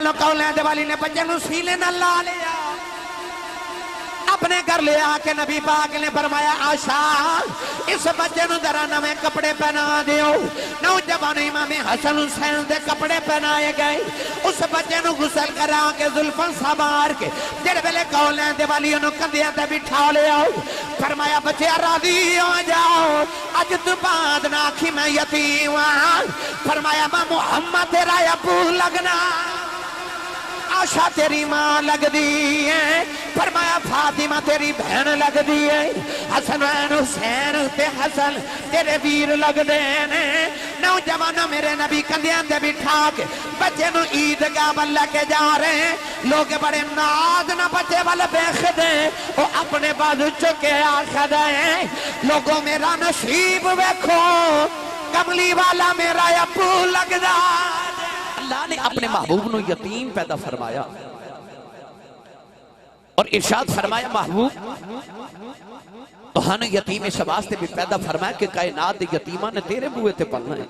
नौजवानों कौले दिवाली ने बच्चे नु सीले न ला लिया, अपने घर ले आके नबी पाक ने फरमाया आशा इस बच्चे नु जरा नवे कपड़े पहना दियो। नौजवान इमाम हसन हुसैन दे कपड़े पहनाए गए। उस बच्चे नु गुसल करा के जुल्फां सवार के जेड़े वेले कौले दिवाली नु कंधियां ते बिठा लिया। फरमाया बच्चे राजी हो जाओ, अज तो बाद ना आखी मैं यतीम हां। फरमाया मैं मुहम्मद तेरा अबू लगना, आशा तेरी मां लगदी है। फरमाया फातिमा तेरी बहन लगदी है। हसन हुसैन ते हसन तेरे वीर लगदे ने। नौजवानों मेरे नबी कंधियां ते बिठा के बच्चे नु ईदगाह वल लेके जा रहे हैं। लोग बड़े नाज ना बच्चे वाल देखदे, वो अपने बाजू चुके आखदे लोगों मेरा नसीब वेखो, कमली वाला मेरा अबू लगदा। अल्लाह ने अपने महबूब नु यतीम पैदा फरमाया और इरशाद फरमाया महबूब तो हन यतीम इस वास्ते भी पैदा फरमाया कि कायनात दे यतीमां ने तेरे बूहे ते पलना है।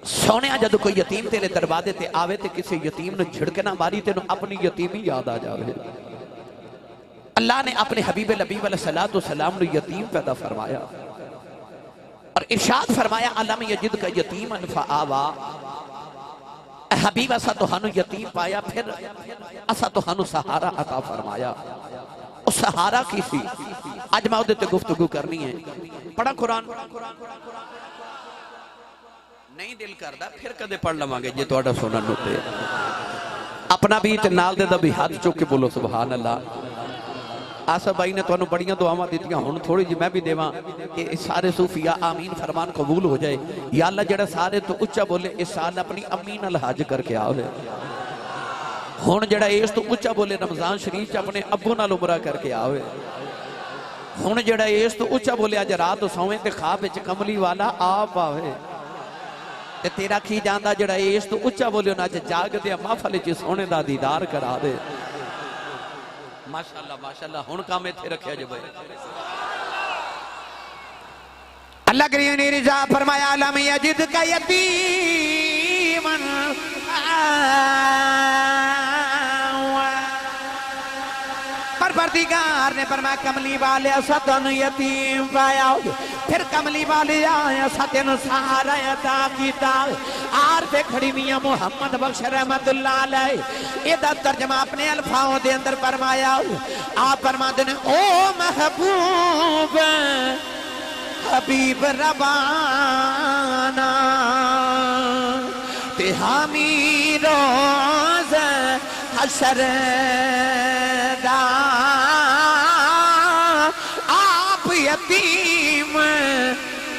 सोने जदों कोई यतीम तेरे दरवाजे ते आवे ते किसी यतीम ने झिड़क ना मारी तेन अपनी यतीमी याद आ जावे। अल्लाह ने अपने हबीब लबीब अलैहिस्सलातु वस्सलाम नु यतीम पैदा फरमाया और इरशाद फरमाया अलम यजिद का यतीमन फआवा। हबीब असा तो हानू यतीम पाया, फिर असा तो हानू सहारा अता फरमाया। उस सहारा की सी अज मैं उहदे ते गुफ्तगू करनी है। पढ़ा कुरान नहीं दिल करदा फिर कदे पढ़ लवांगे जे तुहाडा सुनन उत्ते अपना भी ते नाल दे दा भी हाथ चुक के बोलो सुभान अल्लाह। आसा भाई ने तुहानू बड़ियां दुआवां दित्तियां, हुण थोड़ी जी मैं भी देवां कि सारे सूफिया आमीन फरमान कबूल हो जाए। या अल्लाह जेड़ा सारे तो उच्चा बोले इस साल अपनी अम्मी नाल हज करके आवे। हुण जेड़ा इस तो उच्चा बोले रमजान शरीफ च अपने अब्बू नाल उमरा करके आवे। हुण जेड़ा इस तो उच्चा बोले अज रात सोवे ते ख्वाब विच कमली वाला आप आवे। ते तेरा की जांदा जेड़ा इस तो उच्चा बोले अज जागदे महफल च सोने दा दीदार करा दे। माशाअल्लाह माशाअल्लाह हुण काम इत्थे रखिया जे भाई। अल्लाह करीम ने रिजा फरमाया लम यजिद का यतीमन परवरदिगार ने फरमाया कमली वाले असा तुहानू यतीम पाया। फिर कमली वाले आया सा तेनू सहारा अता कीता। आर पे खड़ी मियां मुहम्मद बख्श रहमतुल्लाह अलैह एदा तर्जमा अपने अल्फाओं दे अंदर फरमाया। आप फरमाते ने ओ महबूब हबीब रबाना ते हामी रोज हशर दा आप यतीम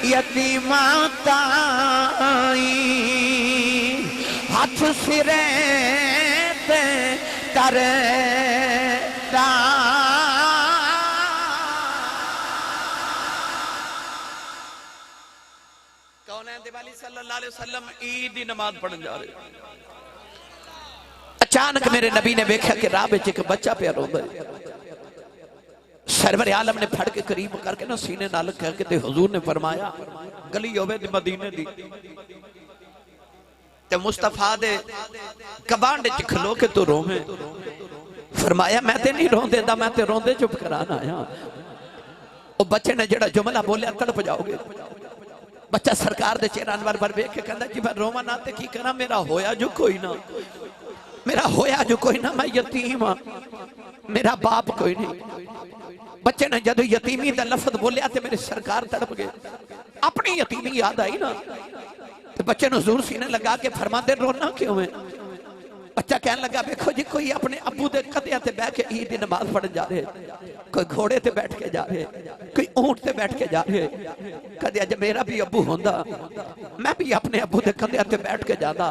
यतीमा ताई हाथ सिरे ते करदा। कौन दिवाली सल्लल्लाहु अलैहि वसल्लम ईद की नमाज पढ़न जा रहे। अचानक मेरे नबी ने देखा कि राह में एक बच्चा पे रोंदा है। सरवर आलम ने फड़ के करीब करके ना सीने नाल कह के ते हुजूर ने फरमाया गली होवे दी मदीने दी ते मुस्तफा दे कबांड च खलो के तू रोवे। फरमाया मैं ते नहीं रोंदे दा, मैं ते रोंदे चुप कराना आया। ओ बच्चे ने जेड़ा जुमला बोलिया तड़प जाओगे। बच्चा सरकार दे चेहरा अनवर पर वेख के कहंदा जी मैं रोवां ना ते की करा, मेरा होया जो कोई ना, मेरा होया जो कोई ना, मैं यतीम हां, मेरा बाप कोई नहीं। बच्चे ने जदों यतीमी दा लफ्ज बोलिया ते मेरे सरकार तड़प गए। अपनी यतीमी याद आई ना ते बच्चे ने हुजूर सीने लगा के फरमाते रोना क्यों है। बच्चा कहने लगा देखो जी कोई अपने अब्बू दे कदिया ते बैठ के ईद दी नमाज पढ़न जा रहे, कोई घोड़े ते बैठ के जा रहे, कोई ऊंट ते बैठ के जा रहे। कदे अज मेरा भी अब्बू होंदा मैं भी अपने अब्बू दे कदिया ते बैठ के जादा।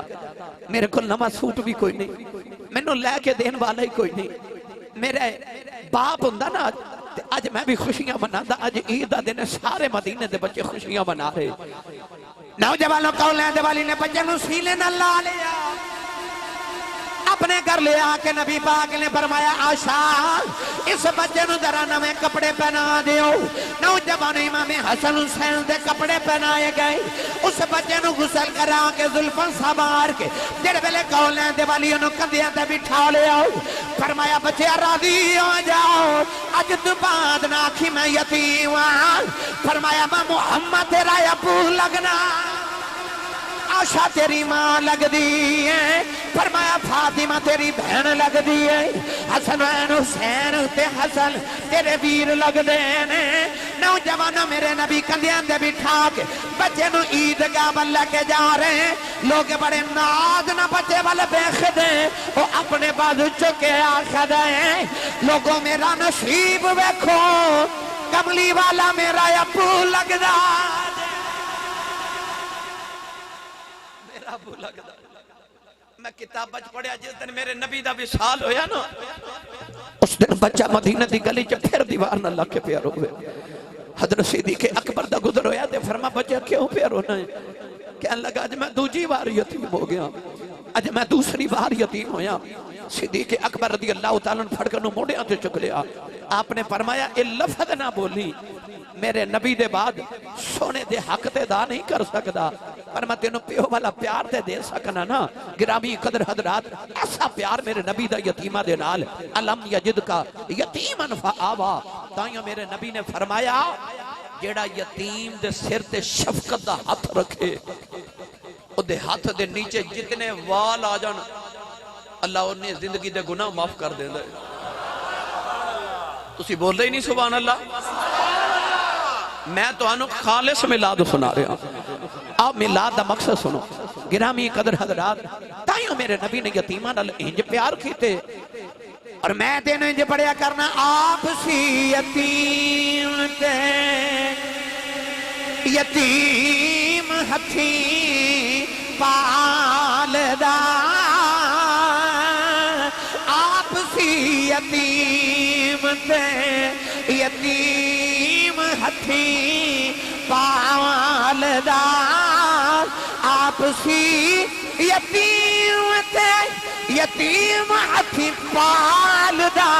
मेरे को नवा सूट भी कोई नहीं, मैनू लैके देने वाला ही कोई नहीं। मेरे बाप होंदा ना अज मैं भी खुशियां मनांदा। अज ईद दा दिन सारे मदीने दे बच्चे खुशियां मना रहे। नौजवानों कौले दिवाली ने बच्चे नू सीने नाल ला लिया, अपने घर ले आके नबी पाक ने फरमाया आशा इस बच्चे नु जरा नवे कपड़े पहना दियो। नौजवान इमाम हसन हुसैन दे कपड़े पहनाए गए। उस बच्चे नु गुसल करा के जुल्फां सवार के जेड़े वेले कौलें दे वाली नु कंधियां ते बिठा लिया। फरमाया बच्चे राजी हो जाओ अज तो बाद ना आखी मैं यतीम हां। फरमाया मैं मोहम्मद तेरा अबू लगना आशा तेरी मां लगदी है। फरमाया फातिमा तेरी बहन लगदी है। हसन हुसैन ते हसन तेरे वीर लगदे ने। नौजवान मेरे नबी कंधियां दे बिठा के बच्चे नु ईदगाह वल लेके जा रहे हैं। लोग बड़े नाज ना बच्चे वाल देखदे वो अपने बाजू चुके आखदे लोगों मेरा नसीब वेखो कमली वाला मेरा अबू लगदा अबू लगदा। मैं किताब पढ़िया जिस दिन मेरे नबी दा विसाल होया ना उस दिन बच्चा मदीना दी गली च फिर दीवार न लग के प्यार होवे। हजरत सिद्दीक़ अकबर दा गुजर होया ते फरमा बच्चा क्यों प्यार होना है। कहने लगा अज मैं दूजी बार यतीम हो गया अज मैं दूसरी बार यतीम होया। सिद्दीक़ अकबर रज़ी अल्लाह तआला अन्हु फड़ के मोढ़ियां ते चुक लिया। आपने फरमाया ए लफ्ज़ ना बोली मेरे नबी दे बाद सोने दे हक ते दा नहीं कर सकदा पर मैं तेनों प्यो वाला प्यार ते दे सकना ना। गिरामी कदर हजरात ऐसा प्यार मेरे नबी दा यतीमा दे नाल अलम यजिद का यतीमन फआवा। ताइयों मेरे नबी ने फरमाया जेड़ा यतीम दे सिर ते शफकत दा हाथ रखे ओदे हाथ दे नीचे जितने वाल आ जान अल्लाह उन्हें जिंदगी दे गुनाह माफ कर देंदा है। तुसी बोलदे ही नहीं सुभान अल्लाह। मैं तो खालिस मिलाद सुना रहा। आप मिलाद का मकसद सुनो गिरामी कदर हजरात ताइयों मेरे नबी ने यतीमा नाल इंज प्यार कीते और मैं तेन इंज पढ़िया करना आप सी यतीम ते यतीम हथी पालदा आप सी यतीम ते यतीम हथी पालदा आप सी यतीम ते यतीम हथी पालदा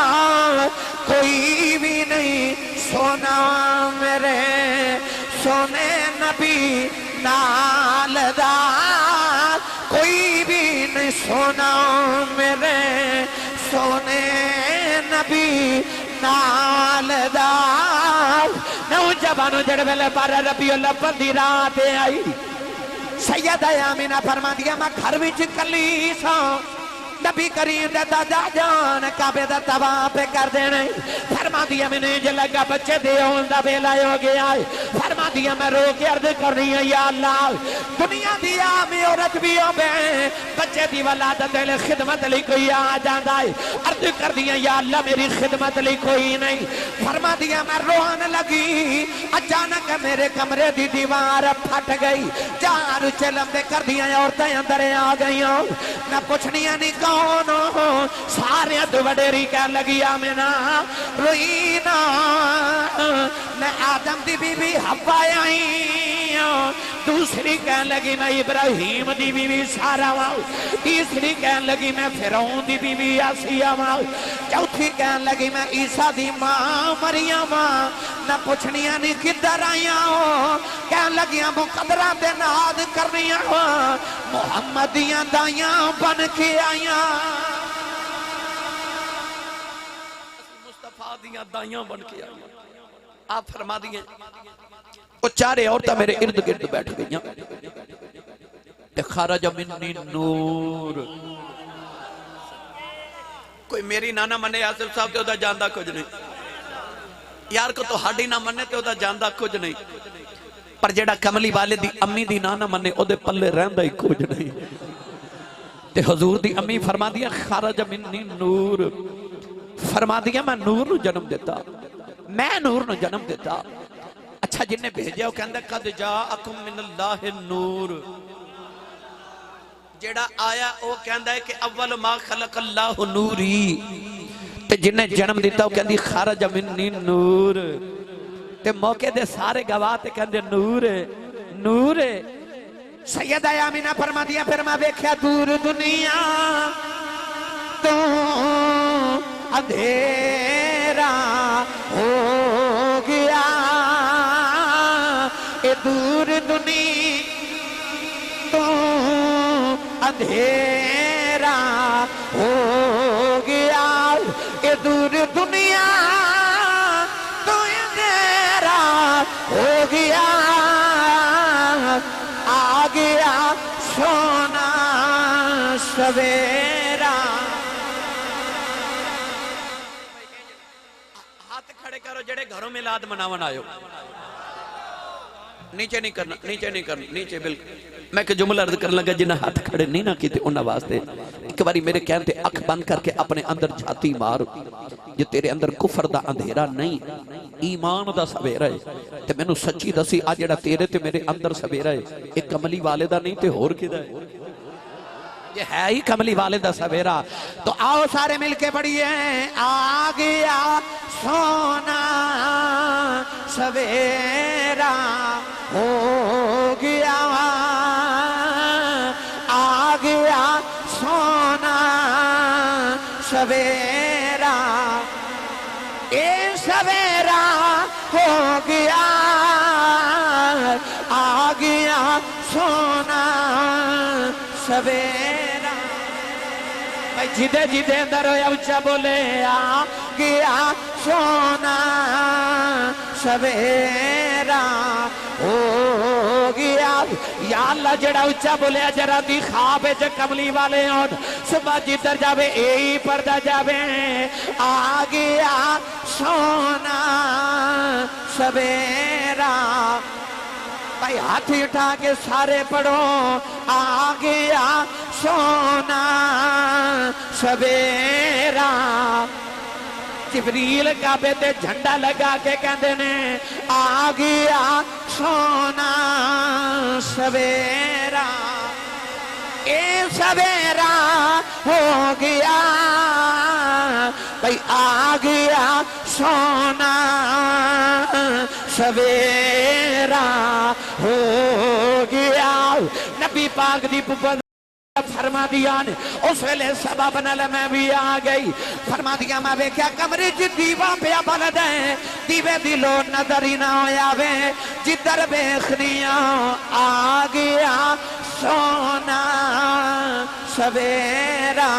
कोई भी नहीं सोना मेरे सोने नबी नालदा कोई भी नहीं सोना मेरे सोने नबी नालदा। नौजवानों जड़ वेले 12 रबीउल अव्वल दी रात आई सैयदा आमिना फरमांदियां मैं घर विच कली सां नबी करीम दे दादा जान काबे दा तवाफ कर देने। फरमांदियां मैंने जे लगा बच्चे दे आउण दा वेला हो गया है। फरमांदियां मैं रो के अर्ज करनी है या अल्लाह दुनिया दी आम औरत भी होवे बच्चे दी वलादत ले खिदमत लई कोई आ जांदा है। अर्ज करदियां या अल्लाह मेरी खिदमत लई कोई नहीं। फरमांदियां मैं रोन लगी अचानक मेरे कमरे दी दीवार फट गई। चार चलंदे करदियां औरतां अंदर आ गईयां। मैं पुछनिया नहीं कौन हो सारे तो वडेरी कह लगी आमिना रोई ना मैं आदम दी बीवी हव्वा आई दूसरी कह लगी मैं इब्राहिम दी बीवी सारा वाओ तीसरी कह लगी मैं फिरौन दी बीवी आसिया वाओ चौथी कह लगी मैं ईसा दी मां मरियम ना पुछनिया नहीं किधर आईया हो कह लगियां मुकदरा दे नाद करनिया हो मोहम्मद दियां दाइयां बन के आईया मुस्तफा दियां दाइयां बन के आईया। आप फरमा दिए वो चारे औरतां मेरे इर्द गिर्द बैठ गई खरज मिन्नी नूर। कोई मेरी नाना मने आसिफ साहब ते ओदा जानदा कुछ नहीं यार को तो हाडी ना मने ते ओदा जानदा कुछ नहीं पर जेड़ा कमली वाले दी अम्मी दी नाना मने ओदे पल्ले रहंदा ही कुछ नहीं। ते हुजूर दी अम्मी फरमा दिया खरज मिन्नी नूर फरमा दिया मैं नूर नु जन्म दिता मैं नूर नु जन्म दिता। अच्छा जिन्हें भेजा कहंदा कद जाअकुम मिनल्लाहि नूर जेड़ा आया वो कहंदा है कि अव्वल मा खलकल्लाहु नूरी ते जिन्हें जन्म दिता वो कहंदी खरज मिन्नी नूर ते मौके दे सारे गवाह ते कहंदे नूर नूर। सैयदा आमिना फरमादियां फिर मैं वेख्या दूर दुनिया अंधेरा हो गया, ये दूर दुनिया तो अंधेरा हो गया, ये दूर दुनिया तो अंधेरा हो गया, आ गया सोना सवेरा। हाथ खड़े करो जेड़े घरों में लाद मनावन आयो, नीचे नहीं करना, नीचे नहीं करना, नीचे बिल्कुल। मैं एक जुमला अर्ज कर लगा, जिन्हें हाथ खड़े नहीं ना किए उन्होंने वास्ते एक बारी मेरे कहने अख बंद करके अपने अंदर छाती मार, जो तेरे अंदर कुफर दा अंधेरा नहीं ईमान दा सवेरा है, ते मैनू सच्ची दसी आ जेड़ा तेरे ते मेरे अंदर सवेरा है एक कमली वाले दा नहीं ते होर किदा है, ये है ही कमली वाले दा सवेरा। तो आओ सारे मिलके पढ़िए, आ गया सोना सवेरा हो गया, आ गया सोना सवेरा, ये सवेरा हो गया, आ गया सोना सवेरा। भाई जिदे जिदे अंदर ऊंचा बोले, आ गया सोना सवेरा हो गया। या अल्लाह जड़ा उच्चा बोलिया जरा दी ख्वाब च कमली वाले होन, सुबह जिधर जावे यही पर्दा जावे, आ गया सोना सवेरा। भाई हाथ उठा के सारे पढ़ो, आ गया सोना सवेरा। जिब्रील काबे ते झंडा लगा के कहते ने, आ गया सोना सवेरा, ए सवेरा हो गया। भाई आ गया सोना सवेरा हो गया। नबी पाक दी फरमा दिया ने उस वेले सबब नाल मैं भी आ गई। फरमा दिया मैं वेख्या कमरे च दीवा पिया बलदा है, दीवे दी लो नजर ही ना आवे, जिधर वेखनिया आ गया सोना सवेरा,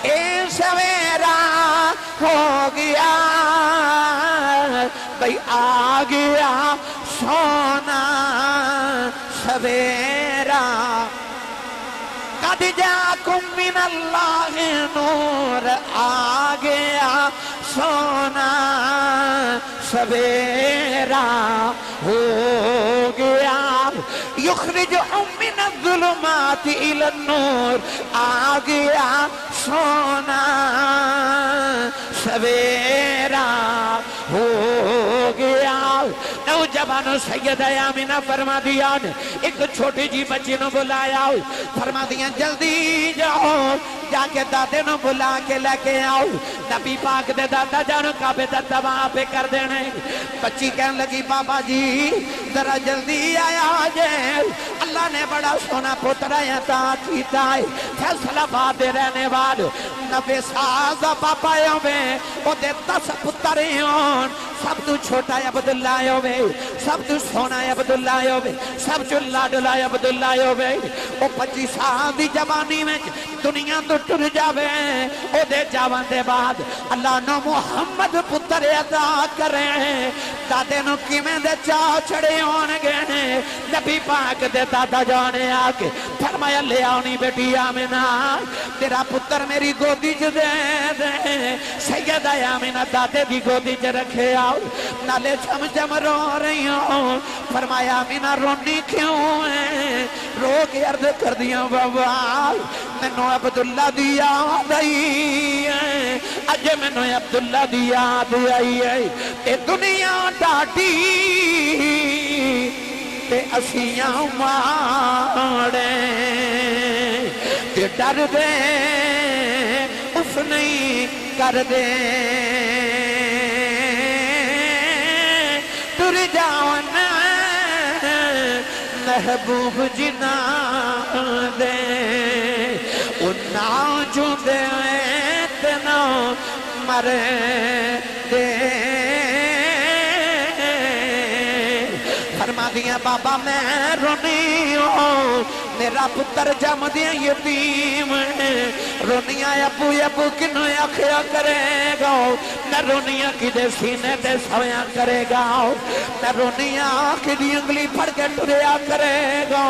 ए सवेरा हो गया। भाई आ गया सोना सवेरा। कद जाकुम मिनल्लाह नूर, आ गया सोना सवेरा हो गया। युखरिजुहुम मिनज़्ज़ुलुमाति इलन-नूर, आ गया सोना सवेरा हो गया। नौजवानों सैयदा आमिना फरमा दिया, एक छोटी जी बच्ची ने बुलाया, फरमा दिया जल्दी जाओ जाके दादे नु बुला के लेके आओ। नबी पाक दे दादा जान काबे दा तवाफ कर देने। बच्ची कहने लगी बाबा जी जरा जल्दी आया जे, अल्लाह ने बड़ा सोना पुत्र अता कीता है। फैसलाबाद दे रहने वाले 90 साल दा पापा होवे, ओदे 10 पुत्र होन, सब तू छोटा अब्दुल्ला होवे, सब तू सोना अब्दुल्ला होवे, सब तू लाडला अब्दुल्ला होवे। ओ 25 साल दी जवानी में दुनिया तो टुर जावे, ओदे जावन दे बाद अल्लाह नो मुहम्मद पुत्र अता करे। दादे नु किवें दे चाह छड़े होणगे। नबी पाक दे दादा जाने आके फरमाया ले आनी बेटी आमिना, तेरा पुत्र मेरी गोदी च दे दे। सैयदा आमिना दादे दी गोदी च रखे आओ, नाले चमचम रो रही हो। फरमाया आमिना रोनी क्यों है? रो के अर्ज कर दिया बाबा मैनू अब्दुल्ला दी याद आई है, अज मैनू अब्दुल्ला दी याद आई है। ते दुनिया डाटी ते असियां माड़े, ते डर दे उस नहीं कर दे। तुर जावन महबूब जिना दे, उन्ना जुदे तेना मर दे। फरमा दिया बाबा मैं रोनी हूँ, मेरा पुत्र जम दिया यतीम रोनिया अबू अबू किन्नू आखिया करेगा, मैं रोनिया किदे सीने ते सोया करेगा, मैं रोनिया किदी उंगली फड़ के टुरया करेगा,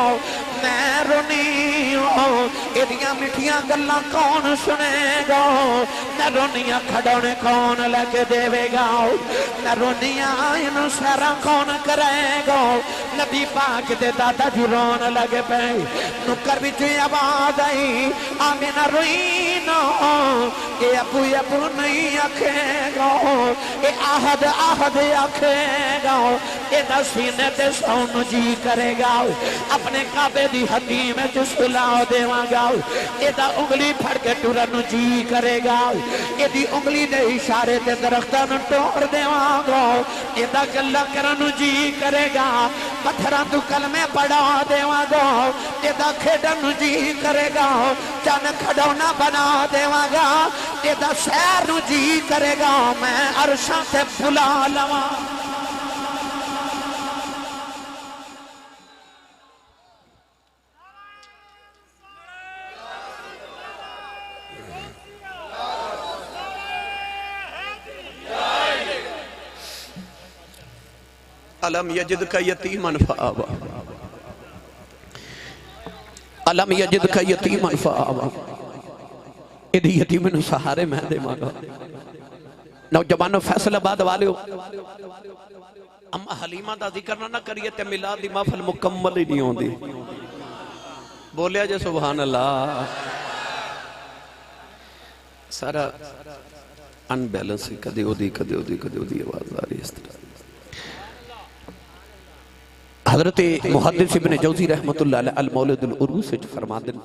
मैं रोनी हूँ एदियां मिठियां गल्लां कौन सुनेगा, मैं रोनिया खड़ौने कौन लेके देवेगा, मैं रोनिया इनू सैरा कौन करेगा। नबी पाक दे दादा जी रोन लगे पे, नुकर बिच आवाज आई आमिना रोई ना, ये अबू अबू नहीं आखेगा, ये आहद आहद आखेगा, ये सीने ते सौन जी करेगा, अपने काबे दी हदीम च सुला देवांगा, एदा उंगली फड़ के टुरन जी करेगा, एदी उंगली दे इशारे ते दरख्तां नूं तोड़ देवांगा, एदा गल्ला करन जी करेगा, पत्थरां तू कलमे पढ़ा देवांगा, एदा खेडन जी करेगा, चन खडौना बना देवांगा, एदा शहर नूं जी करेगा, मैं अरशां ते बुला लवां। अलम यजिद का यतीमन फआवा, अलम यजिद का यतीमन फआवा, इदी यतीम नूं सहारे मैं देवांगा। नौजवानों फैसलाबाद वालिओ, अम्मा हलीमा दा जिक्र ना करिए ते मिलाद दी महफिल मुकम्मल ही नहीं होंदी। बोलिया जे सुभान अल्लाह। सारा अनबैलेंस कदे ओदी कदे ओदी कदे ओदी आवाज आ रही इस तरह। हजरत मुहद्दिस इब्न जौज़ी रहमतुल्लाह अलैह अल मौलिदुल उरूस विच फरमाते हैं,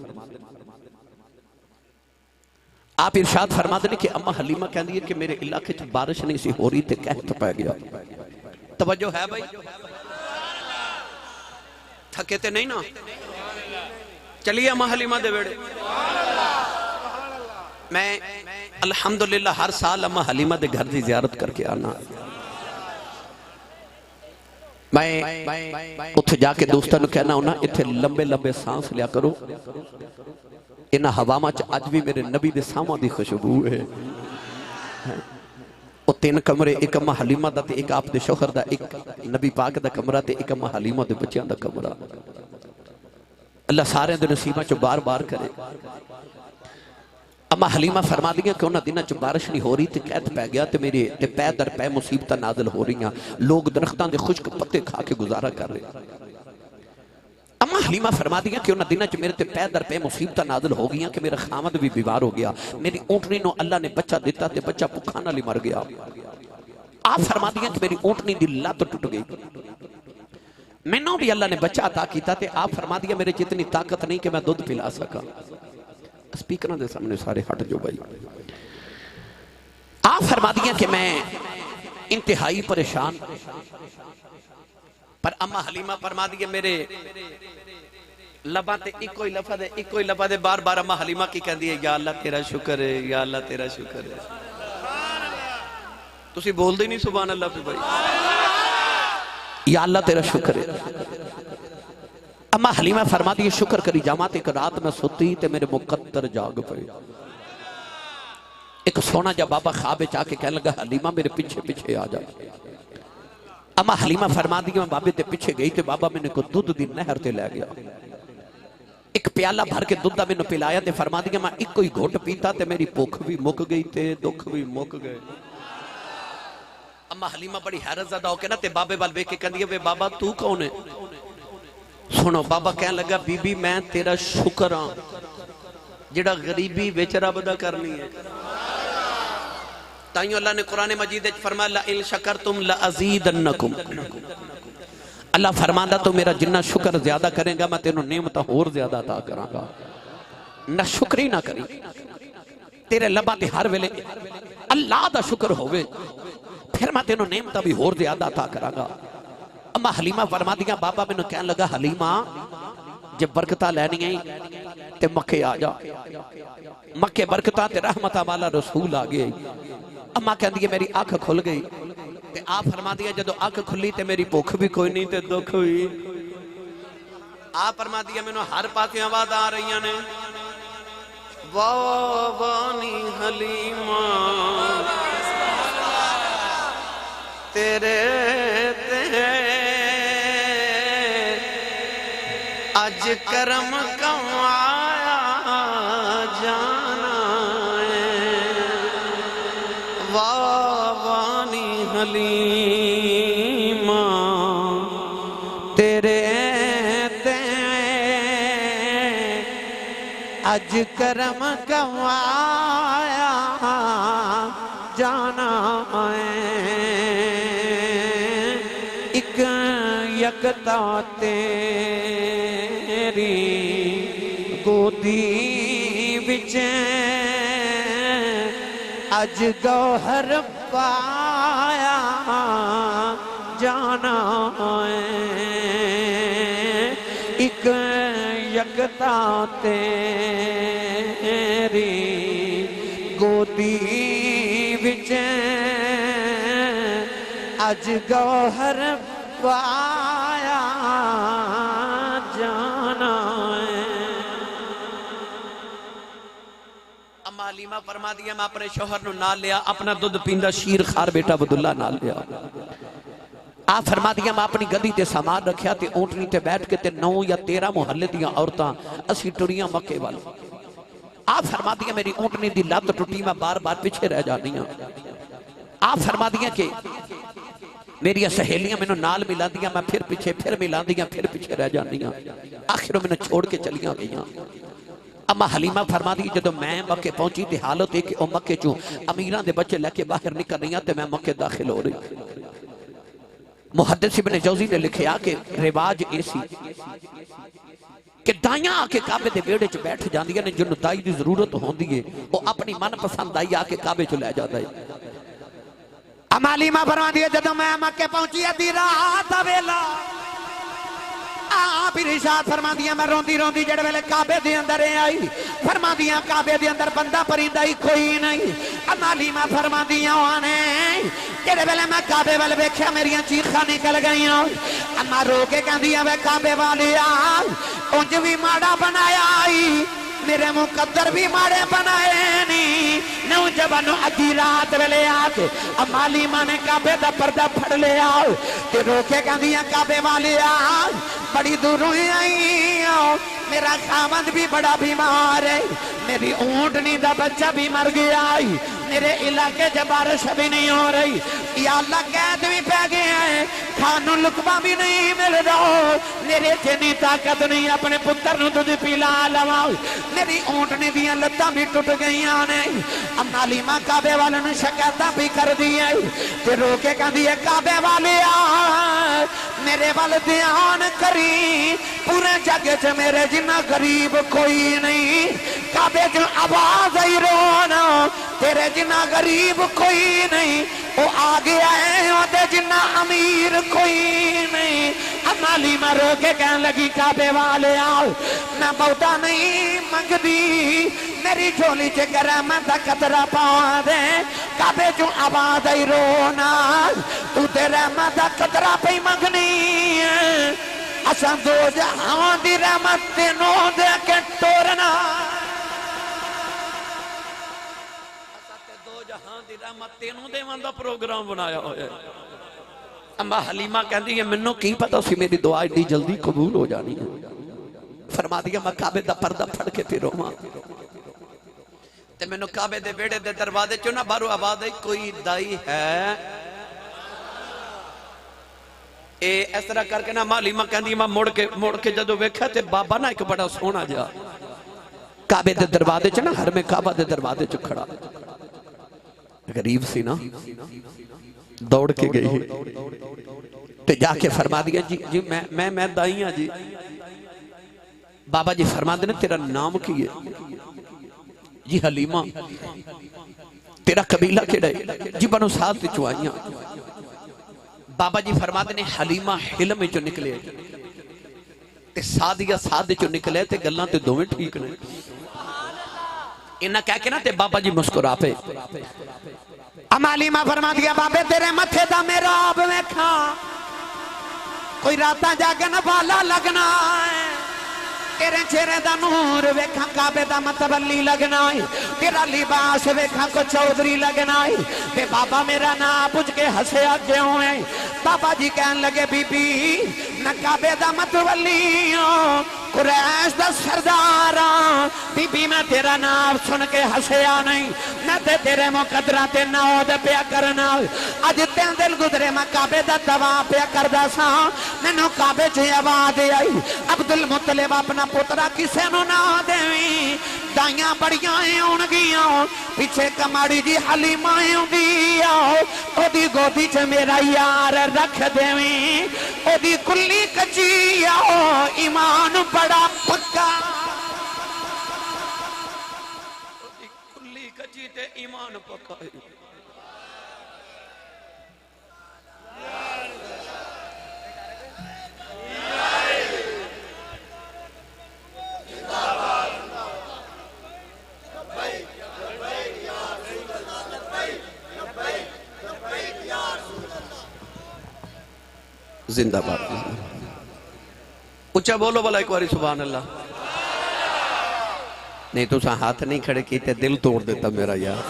आप इरशाद फरमाते हैं कि अम्मा हलीमा कहती है कि मेरे इलाके च बारिश नहीं सी हो रही ते कहत पै गया। तवज्जो है भाई, थके ते नहीं ना। चलिए अम्मा हलीमा दे वेड़े। मैं अल्हम्दुलिल्लाह हर साल अम्मा हलीमा दे घर की जियारत करके आना। मैं उत्थे जाके दोस्तों को कहना होना इत्थे लंबे लंबे सांस लिया करो, इन्हां हवावां च अज भी मेरे नबी दे साहां दी खुशबू है। वो तीन कमरे, एक अम्मा हलीमा दा ते एक आप दे शौहर दा, एक नबी पाक दा कमरा ते एक अम्मा हलीमा दे बच्चों दा कमरा। अल्लाह सारे दे नसीबां च बार बार करे। अम्मा हलीमा फरमा दियां कि उन्हां दिनां च बारिश नहीं हो रही ते कहत पै गया ते मेरे ते पै दर पै मुसीबतां नाज़िल हो रही, लोग दरख्तां दे खुश्क पत्ते खा के गुजारा कर रहे। अम्मा हलीमा फरमा दियां कि उन्हां दिनां च मेरे ते पै दर पै मुसीबतां नाज़िल हो गई कि मेरा खामद भी बीमार हो गया, मेरी ऊँटनी नूं अल्लाह ने बच्चा दिता ते बच्चा भुखा नाल ही मर गया। आप फरमा दियां कि मेरी ऊँटनी दी लत टुट गई, मैनू भी अल्लाह ने बच्चा अता किया ते आप फरमा दिया मेरे च इतनी ताकत नहीं कि मैं दुध पिला सका। स्पीकर के सामने सारे हट जाओ भाई। आप फरमा दिया कि मैं इंतहाई परेशान, पर अम्मा हलीमा फरमा दिया मेरे लबा ते इको ही लफज है, इको ही लफज है, बार बार अम्मा हलीमा की कहती है या अल्लाह तेरा शुक्र है, या अल्लाह तेरा शुक्र है। तुसी बोलते नहीं सुभान अल्लाह पे भाई, या अल्लाह तेरा शुक्र है। अम्मा हलीमा फरमा दी शुक्र करी जावा, एक रात में सुती ते मेरे मुकद्दर जाग पे। एक सोना जा बाबा ख्वाब में आके कहने लगा हलीमा मेरे पीछे पीछे आ जा। अम्मा हलीमा फरमा दी मैं बाबे ते पीछे गई तो बाबा मैंने को दुध दी नहर ते लै गया, एक प्याला भर के दुध का मैंने पिलाया ते फरमा दिया मैं इको ही घुट पीता ते मेरी भुख भी मुक गई ते दुख भी मुक गए। अम्मा हलीमा बड़ी हैरत ज़दा होके ना ते बाबे वाल वेख के कहंदी है वे बाबा तू कौन है। सुनो बाबा कह लगा बीबी मैं तेरा शुक्र हाँ जिहड़ा गरीबी विच रब दा करनी है। ताइयों अल्लाह ने कुरान मजीद विच फरमाया ला इन शकरतुम ला अज़ीदन्नकुम। अल्लाह फरमांदा तो मेरा जिन्ना शुक्र ज्यादा करेगा मैं तेनों नेमत होर ज्यादा अता करांगा। ना शुक्र ही ना करी, तेरे लबा ते हर वेले अल्लाह दा शुक्र होवे फिर मैं तेनों नेमत भी होर ज्यादा अता करांगा। अम्मा हलीमा फरमा दिया बाबा मैनू कहन लगा हलीमा जे बरकता लैनी है ते मक्के आ जा। मक्के बरकतां ते रहमतां वाला रसूल आ गए। अम्मा कहती है मेरी अख खुल गई ते आ फरमाती है जदों अख खुली ते मेरी भुख भी कोई नहीं ते दुख हुई। आ फरमाती है मैनू हर पासे आवाज आ रही ने वाह वानी हलीमा तेरे ते अज करम कमाया जाना है। वाह वानी हलीमा तेरे ते अज करम कमाया जाना है। एक यकता तेरी गोदी विच अज गौहर पाया जाना है। एक यकता तेरी गोदी विच अज गौहर पाया जाना है। अम्मा हलीमा फरमा दिया मैं अपने शोहर नु नाल लिया, अपना दुध पींदा शीर खार बेटा अब्दुल्ला नाल लिया। आ फरमा दिया मैं अपनी गद्दी ते सामान रखिया ते ऊंटनी ते बैठ के ते 9 या 13 मुहल्ले दियां औरतां असी टुरियां मक्के वाल। आ फरमा दिया मेरी ऊंटनी दी लत टुटी, मैं बार बार पीछे रह जानी हां। आ फरमा दिया कि मेरिया सहेलियां मैनू नाल मिलांदियां, मैं फिर पीछे फिर मिलांदियां, फिर पीछे रह जानियां। आखिर मैनू छोड़ के चलियां गईयां। अम्मा हलीमा फरमा दी जदों मैं मक्के पहुंची ते हालत है कि वह मक्के चों अमीरां दे बच्चे लैके बाहर निकल रही ते मैं मक्के दाखिल हो रही। मुहद्दिस इब्न जौज़ी ने लिखिया कि रिवाज ऐसी कि दाइयां आके काबे दे बेड़े च बैठ जांदियां ने, जिन्होंने दाई की जरूरत होंदी है वो अपनी मनपसंद दाई आके काबे च लै जाता है। अम्मा हलीमा फरमा दी जदों मैं मक्के पहुंची अद्धी रात दा वेला आप इरशाद फरमा दिया मैं रोंदी रोंदी जेड़े वेले काबे दे अंदर आई फरमा दिया काबे दे अंदर बंदा परिंदा ही कोई नहीं। अम्मा हलीमा फरमा दिया ने जेड़े वेले मैं काबे वाल वेख्या मेरियां चीखां निकल गईयां। अम्मा रो के कहंदी वे काबे वाले उंज भी माड़ा बनाया आई, मेरे मुकद्दर भी माड़े बनाए नहीं। नौजवानों अद्धी रात वेले आके अम्मा हलीमा ने काबे दा पर्दा फड़ लिया ते रो के कहंदियां काबे वाले बड़ी दूरों आई आओ, मेरा खामद भी बड़ा बीमार है, मेरी ऊंटनी दा बच्चा भी मर गया है, मेरे इलाके च बारिश भी नहीं हो रही, या अल्लाह कैद भी पै गए हैं, खानू लुकमा भी नहीं मिल रहा, मेरे जितनी ताकत नहीं अपने पुत्र नूं दूध पिला लवा, मेरी ऊंटनी दियां लत्तां भी टुट गई ने। अम्मा हलीमा काबे वाले नूं शिकायतां भी कर दी है ते रो के कहंदी है काबे वाले मेरे वाल ध्यान करी, पूरे जग च मेरे जिन्ना गरीब कोई नहीं। काबे च आवाज आई रोना तेरे जिन्ना गरीब कोई नहीं, वो आ गया है ओदे जिन्ना अमीर कोई नहीं। अम्मा हलीमा रो के कहने लगी काबे वाले आओ मैं बहुता नहीं मंगदी, मेरी झोली च रहमत दा कतरा पा दे। काबे चों आवाज आई रोना तू ते रहमत दा कतरा पे मंगनी है, असां दो जहां दी रहमत तेनों दे के टोरना, तेनों देवन दा प्रोग्राम बनाया होया। अम्मा हलीमा कहती है मैनू की पता सी मेरी दुआ इतनी जल्दी कबूल हो जानी है। फरमा दिया मैं काबे दा पर्दा फड़ के फिर रोवां ते मैनू काबे दे बेड़े दे दरवाजे चों ना बाहरों आवाज आई कोई दाई है। ए इस तरह करके ना अम्मा हलीमा कहती मैं मुड़ के जदों वेख्या ते बाबा ना एक बड़ा सोहना जा काबे दे दरवाजे च ना हर में काबा दे दरवाजे च खड़ा, गरीब सी ना दौड़ के गई ते जाके फरमा दिया जी जी मैं दाई हाँ जी। बाबा जी फरमा दे तेरा नाम की है जी? हलीमा। तेरा कबीला केड़ा है जी? बनो साथ चो आईया। बाबा जी फरमा दे हलीमा हिलम चो निकले। ते सादिया साद चो निकले ते गल्लां ते दोवें ठीक ने। इन्ना कह के ना ते बाबा जी मुस्कुरा पे। अमालीमा फरमा दिया बाबे तेरे मथे दा मेरा आप वेखा कोई रातां जागन वाला लगना है, तेरे चेहरे दा नूर वेखा काबे दा मतवली लगना है, तेरा लिबास वेखा को चौधरी लगना है। ते बाबा मेरा नाम पूछ के हंसया क्यों है? बाबा जी कहन लगे बीबी न काबे दा मतवली कुरैश दा सरदार बीबी मैं तेरा नाम सुन के हंसया नहीं, मैं ते तेरे मुकदरा ते नौद पिया करना। अज 3 दिन गुजरे मैं काबे दा तवा पिया करदा सा, मैनू काबे च आवाज आई अब्दुल मुतलिब अपना पुत्रा किसे नू ना देवी, दाइयां बड़ियां आउणगियां पिछे कमाड़ी जी हलीमा आउंदी आ, ओदी गोदी च मेरा यार रख देवी, ओदी कुल्ली कच्ची आ ईमान बड़ा पक्का, कुल्ली कच्ची ते ईमान पक्का। जिंदाबाद। उच्चा बोलो भला एक बारी सुभान अल्लाह। नहीं तुसा हाथ नहीं खड़े किए दिल तोड़ देता मेरा यार।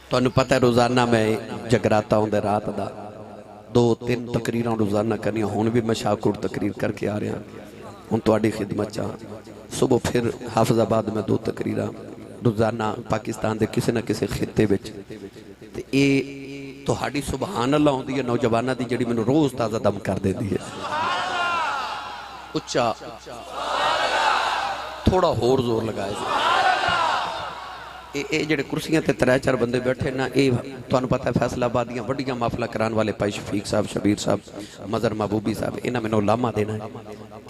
तुहानू पता है रोजाना मैं जगराता होंदा रात दा 2-3 तकरीरां रोजाना करनी, हुण भी मैं शाहकोट तकरीर करके आ रहा हूँ तुहाडी खिदमत च। सुबह फिर हाफिजाबाद में 2 तकरीरां रोजाना पाकिस्तान के किसी न किसी खिते विच। ते ये तुहाडी सुभान अल्लाह होंदी है नौजवानों की जिहड़ी मैनूं रोज़ ताज़ा दम कर देती है। उच्चा थोड़ा होर जोर लगाए। ये जिहड़े कुर्सियां ते 3-4 बंदे बैठे ना, ये तुहानूं पता है फैसलाबाद दियां वड्डियां महफिलां कराने वाले भाई शफीक साहब, शबीर साहब, मजर महबूबी साहब, इन्हां मैनूं लामा देना है।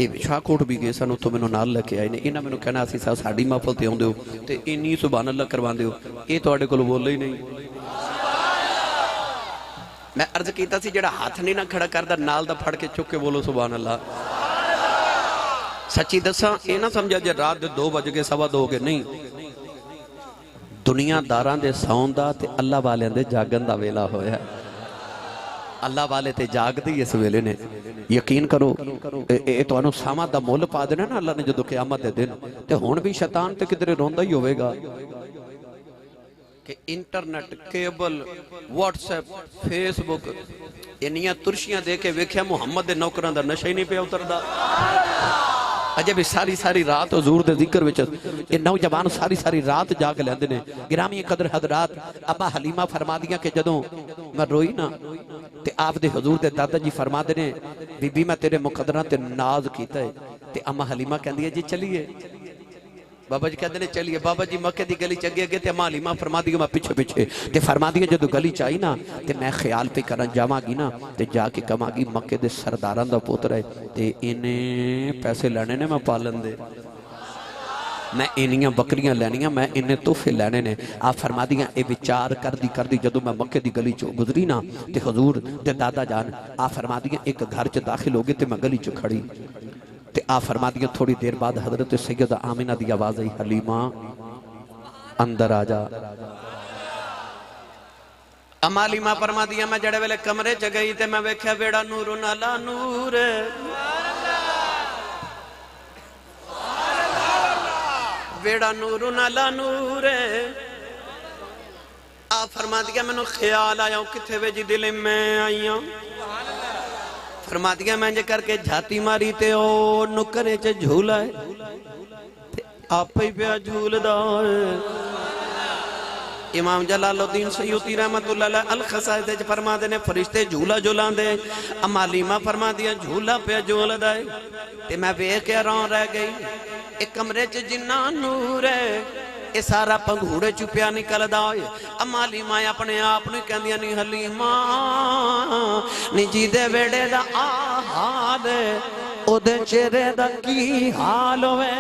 ये शाहकोट भी गए सन, उत्थों मैनूं नाल लेके आए ने। इन्हां मैनूं कहना असीं साहब साडी महफिल ते आउंदे हो ते इन्नी सुभान अल्लाह करवांदे हो, ये तुहाडे कोल बोले ही नहीं। मैं अर्ज किया सी जिहड़ा हाथ नहीं ना खड़ा करदा नाल दा फड़ के चुक के बोलो सुभान अल्लाह। सच्ची दसा ये ना समझा जे रात दे 2 बज गए 2:15 गए, नहीं। दुनियादारां दे सौण दा ते अल्लाह वालियां दे जागण दा वेला होया। अल्लाह वाले ते जागदे इस वेले ने। यकीन करो ये तुहानूं सामां दा मुल पा देना ना अल्लाह ने जदों क़यामत दे दिन, ते हुण भी शैतान ते किधरे रोंदा ही होवेगा कि इंटरनेट, केबल, व्हाट्सएप, फेसबुक इन्नियां तुरशियां दे के वेख्या मुहम्मद दे नौकरां दा नशा ही नहीं पे उतरदा। अजे भी सारी सारी रात हुजूर दे जिक्र विच ये नौजवान सारी सारी रात जाग लैंदे ने। गिरामी कदर हजरात अब्बा हलीमा फरमा दियां कि जदों मैं रोई ना ते आप दे हुजूर दे दादा जी फरमाते ने बीबी मैं तेरे मुकदरां ते नाज कीता है। ते अम्मा हलीमा कहंदी है जी चलिए। बाबा जी कहते ने चलिए। बाबा जी मक्के की गली च अगे अगे ते अम्मा हलीमा फरमा दी मैं पिछे पिछे ते फरमा दी जदों गली च आई ना ते मैं ख्याल पे करन जावांगी ना ते जाके कहांगी मक्के दे सरदारां दा पुत्र है ते इन्ने पैसे लेने ने मैं पालन दे, मैं इन्नियां बकरियां लैनियां, मैं इन्ने तोहफे लैने ने। आप फरमा दियां ये विचार करदी करदी जदों मैं मक्के की गली चो गुजरी ना ते हुजूर ते दादा जान आप फरमा दियां एक घर च दाखिल हो गए ते मैं गली च खड़ी ते आ फरमा दिया। थोड़ी देर बाद हजरत सैयदा आमिना की आवाज आई हलीमा अंदर आ जा। अम्मा हलीमा फरमा दिया मैं जड़े वेले कमरे च गई ते मैं वेख्या वेड़ा नूर नाला नूर, वेड़ा नूर नाला नूर। आ फरमा दिया मैनू ख्याल आया किथे वे जी दिल में आई हूं। फरमा दिया मैं जे करके झाती मारी ते ओ नुकरे च झूला है ते आप ही पिया झूलदा है। इमाम जलालुद्दीन सयूती रहमतुल्लाह अलैह अल खसाइद च फरमाते ने फरिश्ते झूला झूलांदे। अम्मा हलीमा फरमा दिया झूला पिया झूलदा है ते मैं वेख के हैरान रह गई। एक कमरे च जिन्ना नूर है ये सारा पंघूड़े चु पिया निकलदा है। अम्मा हलीमा अपने आप नूं कहंदियां नी हलीमा नी जी दे वेड़े दा आ हाल ओदे चेहरे दा की हाल होवे,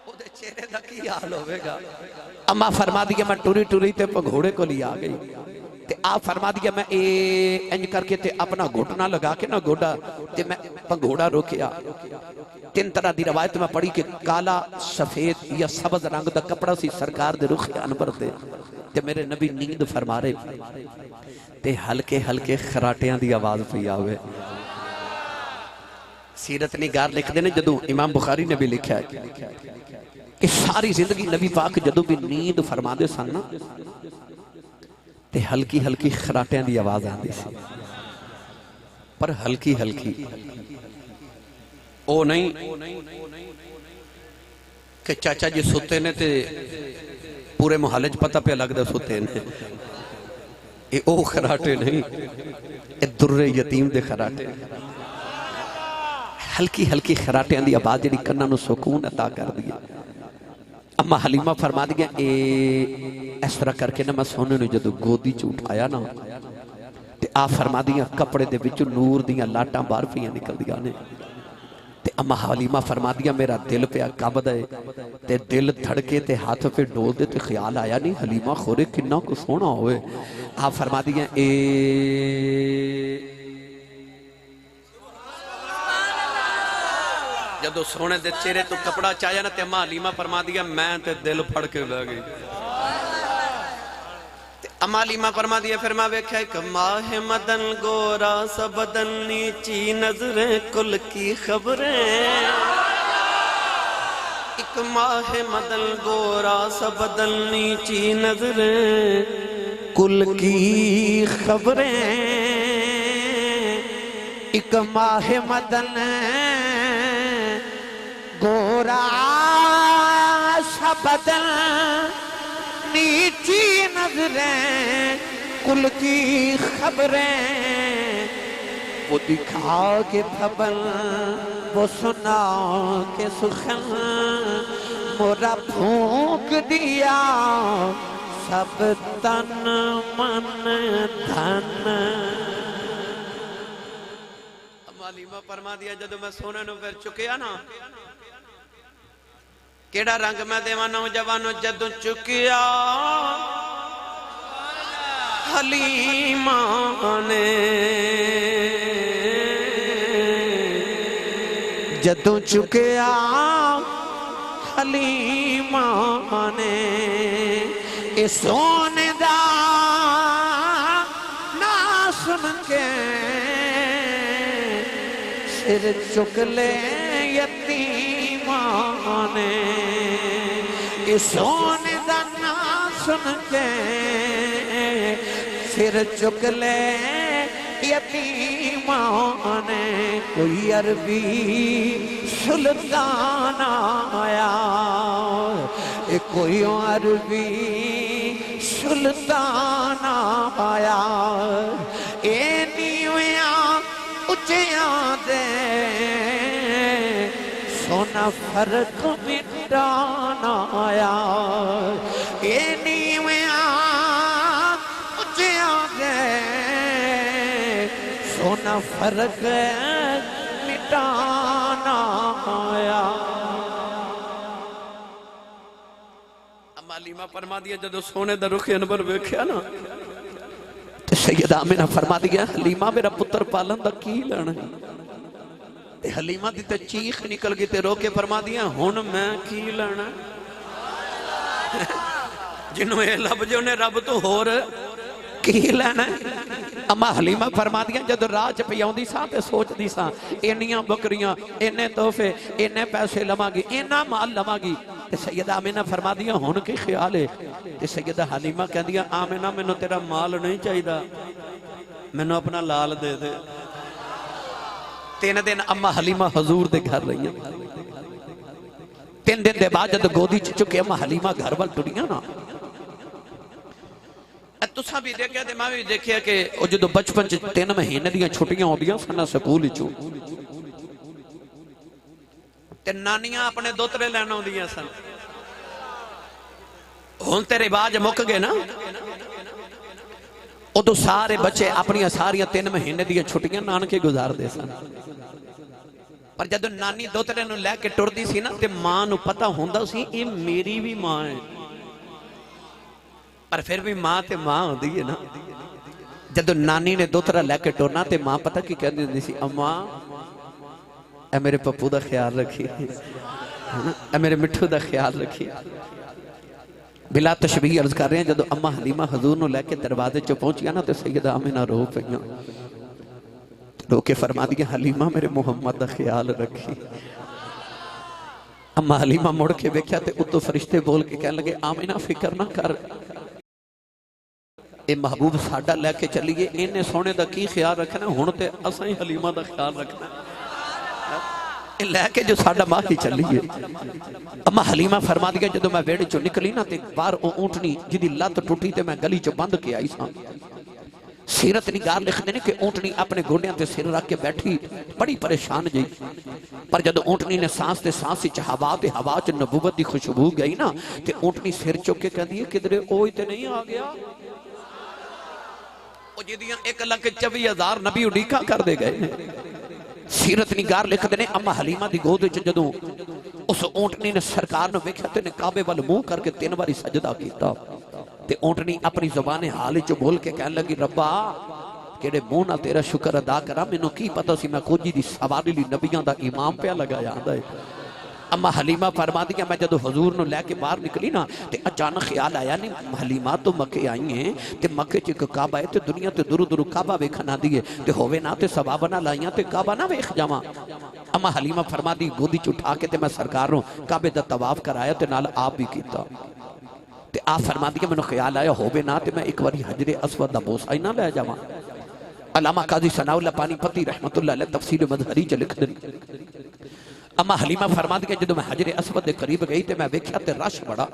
ओदे चेहरे दा की हाल होवेगा। अम्मा फरमा दी मैं टुरी टुरी ते पंघूड़े को लिया गई। ते आ फरमा दिया मैं इंज करके ते अपना घुटना लगा के ना गोडा ते मैं भंगोड़ा रोकिया। 3 तरह की रवायत मैं पढ़ी कि काला सफेद या सबज रंग का कपड़ा सी सरकार दे रुख अनबर ते मेरे नबी नींद फरमा रहे ते हल्के हल्के खराटियां की आवाज पई आवे। सीरत निगार लिखते ने जदों इमाम बुखारी ने भी लिखा है कि सारी जिंदगी नबी पाक जदों भी नींद फरमाते सन ना ते हल्की हल्की खराटियां की आवाज आती सी, पर हल्की हल्की ओ नहीं कि चाचा जी सुते ने ते पूरे मुहल्ले च पता पे लगता सुते ने। ये ओ खराटे नहीं, ये दुर्रे यतीम दे खराटे। हल्की हल्की खराटियां की आवाज जी कन्ना नूं सुकून अता कर दी। अम्मा हलीमा फरमा दिया इस तरह करके ना मैं सोने नूं जदों गोदी च उठाया ना ते आ फरमा दिया कपड़े दे विचों नूर दियां लाटां बाहर पियां निकलदियां ने ते अम्मा हलीमा फरमा दिया मेरा दिल पिया कंबदा है ते दिल धड़के ते हाथ पे डोल दे ते ख्याल आया नहीं हलीमा खोरे किन्ना को सोहना होए। आ फरमा दिया जदों सोने दे चेहरे तो कपड़ा चाया ना ते अम्मा हलीमा फरमा दिया मैं ते दिल फड़ के बह गई। अम्मा हलीमा फरमा दिया फिर मैं वेख्या एक माह मदन गोरा सा बदन नीची नजरें कुल की खबरें। एक माह मदन गोरा सा बदन नीची नजरें कुल की खबरें। एक माह मदन गोरा सा बदन नीची नजरें कुल की खबरें। वो दिखा के फबल वो सुना के सुखन मोरा फूंक दिया सब तन मन धन। अम्मा हलीमा फरमा दिया जदों मैं सोने नूं फिर चुकिया ना केड़ा रंग मैं देवां नौजवानों जदों चुकिया हलीमा ने जदों चुकिया हलीमा ने ए सोने दा ना सुन के सिर चुक ले यतीमा ने। ए सोने दा ना सुन के सिर चुक ले यतीमा ने। कोई अरबी सुल्तान आया कोई अरबी सुल्तान आया ए नीविया उचिया दे सोना फर्क मिटाना आया। ए नीविया उचिया दे सोना फर्क मिटाना आया। अम्मा हलीमा फरमा दिया जदों सोने दा रुख अनवर वेख्या ना ते सैयदा आमिना फरमा दिया हलीमा मेरा पुत्र पालन दा की लेना। हलीमा दी ते चीख निकल गई ते रो के फरमा दिया हुण मैं की लेना। जिन्हों ये लब जो ने रब तो होर की लेना। अम्मा हलीमा फरमा दिया जदों राह च पई आउंदी सां ते सोचदी सां इन्नियां बकरियां इन्ने तोहफे इन्ने पैसे लवांगी इन्ना माल लवांगी ते सैयदा आमिना फरमा दिया हुण की ख्याल है ते सैयदा हलीमा कहंदियां आमिना मैनू तेरा माल नहीं चाहिदा मैनू अपना लाल दे दे। 3 दिन अम्मा हलीमा हजूर दे घर रही। 3 दिन दे बाद जब गोदी च चुके अम्मा हलीमा घर वाल टुरियां ना तुसा भी देखिया ते मैं भी देखिया कि जो बचपन च 3 महीने दी छुट्टियां आउंदियां सन स्कूल चों ते नानियां अपने दोतरे लैन आउंदियां सन। हुण ते रिवाज मुक गए ना उदों सारे बच्चे अपनी सारिया 3 महीने दी छुट्टियां नानके गुजारते सन। पर जदों नानी दोतरे नूं लैके टुरदी सी ना ते मां नूं पता हुंदा सी ये मेरी भी मां है, पर फिर भी मां ते मां होंदी है ना। जदों नानी ने दोतरा लैके टुरना तो मां पता की कहती होंदी सी, अम्मा ए मेरे पप्पू का ख्याल रखी, ए मेरे मिठू का ख्याल रखी। बिला तशबीह अर्ज कर रहे हैं, जदों अम्मा हलीमा हजूर नूं लैके दरवाजे च पहुंचिया ना तो सैयदा आमिना रो पईयां, रो के फरमा दिया हलीमा मेरे मुहम्मद का ख्याल रखी। अम्मा हलीमा मुड़ के वेख्या ते उत्तों फरिश्ते बोल के कहने लगे, आमिना फिक्र ना कर, ये महबूब साडा लैके चलीए, इन्हें सोने का की ख्याल रखना, हुण ते असां ही हलीमा का ख्याल रखना, लैके जो साडा मां ही चलीए। अम्मा हलीमा फरमा दिया, जदों मैं वेड़े चो निकली ना ते बाहर वो ऊंटनी जिहदी लत्त टुटी ते मैं गली चो बंद के आई सां। सीरत निगार लिखते हैं कि ऊंटनी अपने गोडियां ते सिर रख के बैठी बड़ी परेशान जी, पर जब ऊंटनी ने सांस ते सांस हवा ते हवा च नबूवत की खुशबू गई ना ते ऊंटनी सिर चुक के कहती है, किधरे ओ ते नहीं आ गया जिदियां 1,24,000 नबी उड़ीका करते गए। सीरत निगार लिखते हैं, अम्मा हलीमा की गोद च जदों उस ऊंटनी ने सरकार ने वेख्या ते काबे वाल मुंह करके 3 बारी सजदा किया ते ऊंटनी अपनी ज़बान हाल च बोल के कहने लगी, रब्बा केड़े मुंह ना तेरा शुक्र अदा करा, मैनू की पता सी मैं खोजी दी सवारी ली नबियां दा इमाम पे लगाया आंदा है। अम्मा हलीमा फरमा दिया, मैं जदों हजूर नूं लैके बाहर निकली ना ते अचानक ख्याल आया, नहीं हलीमा तो मक्के आई है ते मक्के च एक काबा है ते दुनिया ते दूरों दूरों काबा वेखण आंदी है ते होवे ना ते सवाबना लाइयां ते काबा ना वेख जावां। अम्मा हलीमा फरमा दी, गोदी च उठा के ते मैं सरकार नूं काबे दा तवाफ कराया ते नाल आप भी कीता ते आप फरमा दिया, मैनूं ख्याल आया होवे ना ते मैं एक बारी हजरे असवद दा बोसा ही ना लै जावां। अल्लामा काजी सनाउल्लाह पानीपती रहमतुल्लाह अलैह तफसीर मजहरी च लिखदे ने, अम्मा हलीमा फरमा दी, जदों मैं हजरे असवद के करीब गई तो मैं वेख्या ते रश बड़ा।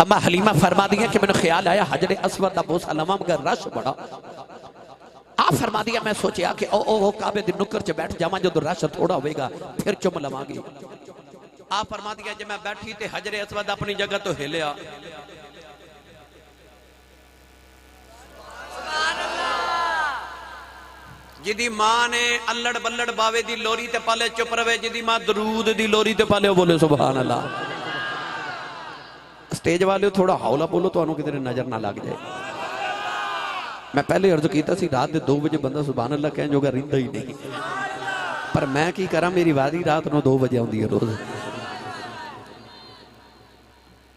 अम्मा हलीमा फरमा दी कि मैंने ख्याल आया हजरे असवद का बोसा लवां मगर रश बड़ा। आप फरमा दिया, मैं सोचा कि ओ काबे दी नुक्कर च बैठ जावां, जो रश थोड़ा होगा फिर चुम लवांगी। आप फरमा दिया, जब मैं बैठी ते हजरे असवद अपनी जगह तो हिलिया, जिदी मां ने अल्लड़ बल्लड़ बावे दी लोरी ते पाले चुप रवे, जिदी मां दरूद दी लोरी ते पाले बोले सुभान अल्लाह। स्टेज वाले थोड़ा हौला बोलो, तो किधर नजर ना लग जाए। मैं पहले अर्ज किया सी, रात के 2 बजे बंदा सुभान अल्लाह कहने जोगा रहिंदा ही नहीं, पर मैं की करा, मेरी वादी रात को 2 बजे आती है रोज।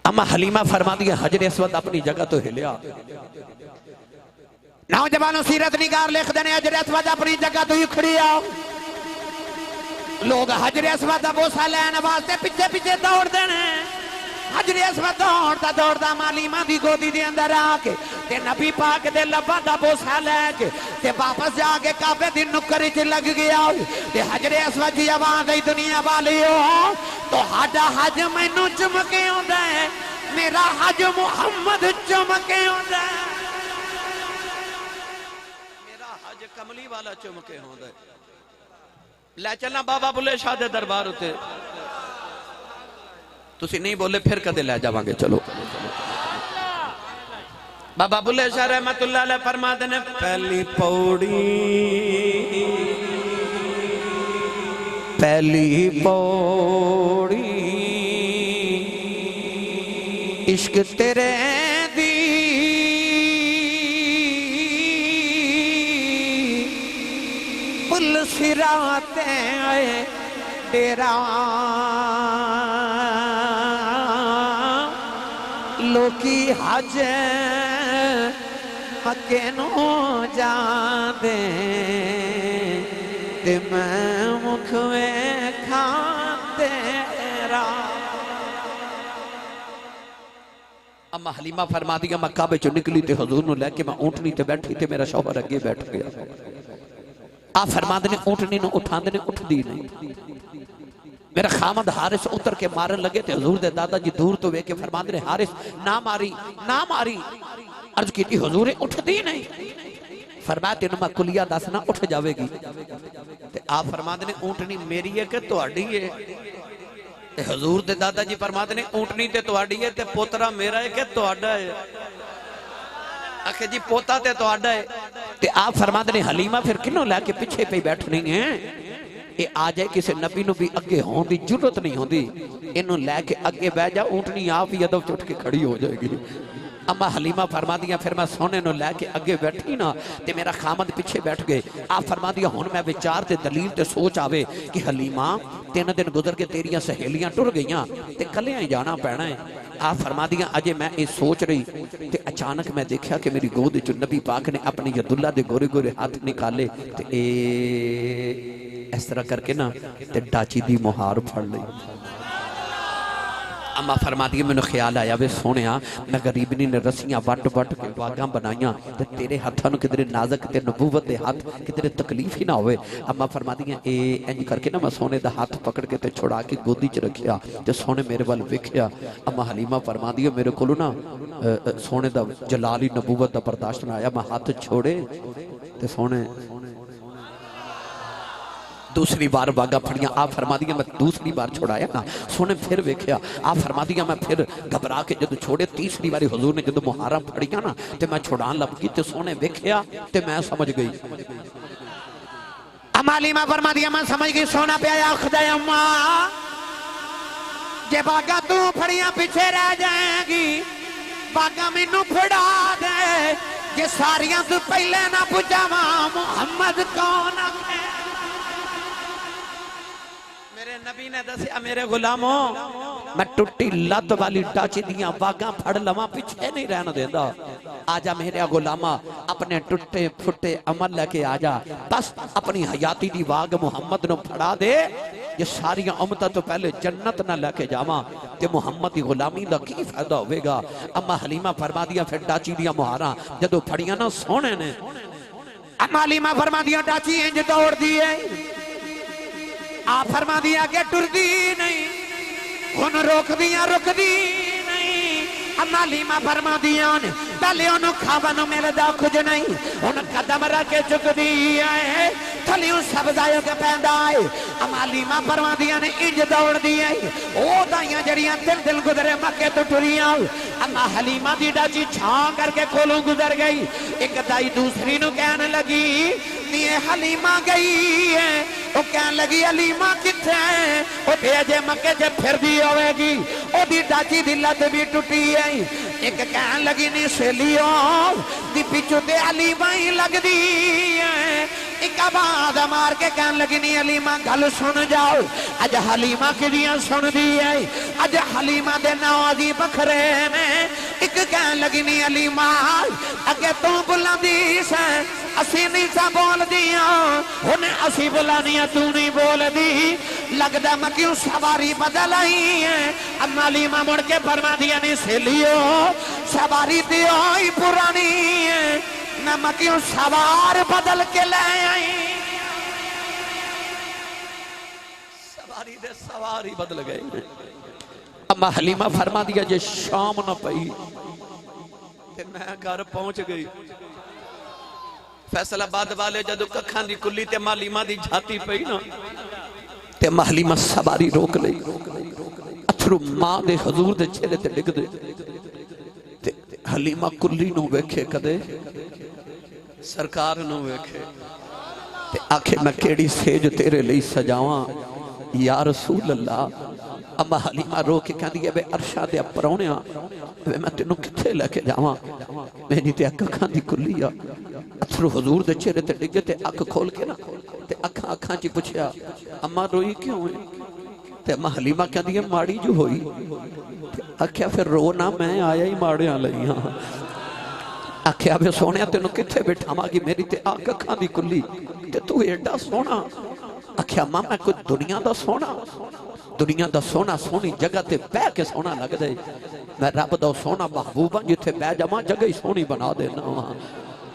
अम्मा हलीमा फरमा दिया, हजरे असवद अपनी जगह तो हिलिया। नौजवानों सीरत निगार लिख देने, हजरे असवद अपनी जगह तो ही खड़ी आओ। लोग हजरे असवद का बोसा लैन वास्ते पिछे पिछे दौड़ देने। हजरे असवद दौड़ता दौड़ता मालीमा की गोदी के अंदर आके ते नबी पाक दे लब्बां दा बोसा लैके ते वापस जाके काबे दी नुक्कर च लग गया ते हजरे असवद की आवाज आई, दुनिया वालियो तो हाडा हज मैनू चुमके आउंदा है, मेरा हज मुहम्मद चुमके आउंदा है, मेरा हज कमली वाला चुमके आउंदा है। लै चलना बाबा बुल्ले शाह दे दरबार उत्ते, तुसी नहीं बोले फिर कदे लै जावांगे। चलो बाबा बुल्ले शाह रहमतुल्लाह अलैह फरमाते ने, पहली पौड़ी इश्क तेरे दी पुल सिराते आए डेरा लोकी हज मक्के नू जांदे ते मैं मुख वेखां तेरा। अम्मा हलीमा फरमा दिया, मैं काबे चो निकली ते हजूर नू लैके मैं ऊंटनी ते बैठी ते मेरा शौहर अगे बैठ गया। आ फरमाते ने ऊंटनी नू उठांदे ने, उठदी नहीं। मेरा खामद हारिस उतर के मारन लगे ते हजूर दे दादा जी दूर तो वेखे फरमाते ने, हारिस ना मारी ना मारी। अर्ज की हजूर उठदी नहीं। फरमाया, तेन मैं कुलिया दसना उठ जाएगी। ते आप फरमाते ने, ऊंटनी मेरी है कि तुहाडी है? ते हजूर दे दादा जी फरमाते ने, ऊंटनी ते तुहाडी है ते पोतरा मेरा है कि तुहाडा है? आखे जी पोता ते तुहाडा है। ते आप फरमाते ने हलीमा फिर किनों लैके पिछे पे बैठनी है, ये आ जाए किसी नबी नू भी अगे होने की जरूरत नहीं होती, इनू लैके अगे बह जा, ऊँटनी आप ही अदब चुट के खड़ी हो जाएगी। अम्मा हलीमा फरमा दिया फिर मैं सोने नू लैके अगे बैठी ना ते मेरा खामद पिछे बैठ गए। आप फरमा दिया हुण मैं विचार ते दलील ते सोच आवे कि हलीमा 3 दिन गुजर के तेरियां सहेलियां टुर गईयां ते कलियां ही जाना पैना है। आप फरमा दिया अजे मैं ये सोच रही ते अचानक मैं देखा कि मेरी गोद च नबी पाक ने अपनी यदुल्ला दे गोरे गोरे हाथ निकाले ते इस तरह करके ना ते डाची दी मुहार फड़ ली। अम्मा फरमा दी मैंने ख्याल आया वे सोने मैं गरीबनी ने रस्सियां वट वट के बागां बनाइया ते तेरे हाथों किधरे नाजक ते नबूवत दे हाथ किधरे तकलीफ ही ना होवे। अम्मा फरमा दी इंज करके ना मैं सोने दा हाथ पकड़ के ते छुड़ा के गोदी च रखिया ते सोने मेरे वाल वेख्या। अम्मा हलीमा फरमा दी मेरे को ना सोने दा जलाली नबूवत दा बर्दाश्त ना आया, मैं हाथ छोड़े ते सोने दूसरी बार बागा फड़िया। आप फरमा दिया मैं दूसरी बार छुड़ाया ना सोने फिर वेख्या। आप फरमा दिया मैं फिर घबरा के जब छोड़े तीसरी बारी हुजूर ने जब मुहारा फड़िया ना ते मैं छुड़ान लगी ते सोने वेख्या ते मैं समझ गई। अम्मा हलीमा फरमा दिया मैं समझ गई सोना प्याया खुदा अम्मा जे बागा तू फड़िया पीछे रह जाएगी बागा मैनू फड़ा दे जे सारियां तू पहले ना पुछावा मुहम्मद कौन है। मेरे नबी ने दसिया मेरे गुलामों मैं टुट्टी लत वाली टाची दियां बागां फड़ लवां पिछे नहीं रहना देंदा। आजा मेरे गुलामा अपने टुट्टे फुट्टे अमल लेके आजा, बस अपनी हयाती दी वाग मुहम्मद नु फड़ा दे ये सारियां उम्मतां तो पहले जन्नत ना लेके जावां ते मुहम्मद दी गुलामी दा की फायदा होवेगा। अम्मा हलीमा फरमा दिया फिर टाची दियां मुहारां जदों फड़ियां ना सोने ने अम्मा हलीमा फरमा दिया टाची इंज दौड़ दी है। आप फरमा दिया कि टुरदी नहीं हुन रोक दिया रुकदी नहीं। अम्मा हलीमा फरमा दिया पहले उन्होंने खावन मिलता कुछ नहीं हुन कदम रख के चुकदी है थलियों सब दायो के पैंदा है। अम्मा हलीमा फरमा दिया ने इंज दौड़दी है ओ दाइयां जड़ियां दिल दिल गुजरे मक्के तो टुरियां। अम्मा हलीमा दी डाची छां करके कोलों गुजर गई। एक दाई दूसरी नु कहने लगी नी हलीमा गई है, वो कहने लगी हलीमा किथे है, वो अजे मक्के च फिरदी होवेगी ओदी डाची दी लत भी टुटी है। एक कहने लगी नी सहेलियो दी पिछू ते हलीमा ही लगदी है। एक आवाज मार के कहने लगी नी हलीमा गल सुन जाओ अज हलीमा किदियां सुनदी है अज हलीमा दे नाम दी बखरे में। एक कहने लगी नी हलीमा अगे तू बुलांदी से असी नहीं सा बोलदी हुन असी बुलानिया तू नहीं बोलदी लगदा मैं क्यों सवारी बदल आई है। अम्मा हलीमा मुड़ के फरमा दिया नी सहेलियो सवारी ते आई पुरानी है ना मैं क्यों सवार बदल के ले आई। सवारी दे सवारी बदल गए। अम्मा हलीमा फरमा दिया जे शाम न पई ते मैं घर पहुंच गई। फैसलाबाद वाले जदों कखां दी कुल्ली ते अम्मा हलीमा दी झाती पई ना ते अम्मा हलीमा सवारी रोक लई। अथरू मां दे हुजूर दे चेहरे ते डिगदे ते हलीमा कुल्ली नू वेखे कदे सरकार नू वेखे ते आखे मैं केड़ी सेज तेरे लिए सजावां या रसूल अल्लाह। अम्मा हलीमा रो के कहती है वे अरशा दे परौणिया वे मैं तेनू किथे लेके जावां मेरी ते अखां दी कुल्ली आ। अथरू हुजूर दे चेहरे ते डिगे ते अख खोल के ना ते अखां च पुछया अम्मा रोई क्यों है ते अम्मा हलीमा कहती है माड़ी जो होई। आख्या फिर रो ना मैं आया ही माड़ियां लईयां। आख्या वे सोहणिया तेनू किथे बिठावांगी मेरी ते अखां दी कुल्ली ते तू एडा सोहना। आख्या मां मैं कोई दुनिया दा सोहना दुनिया दा सोहना सोहनी जगह ते बह के सोहना लगदा है मैं रब दा सोहना महबूब हां जिथे बह जावां जगह ही सोहनी बना देना वा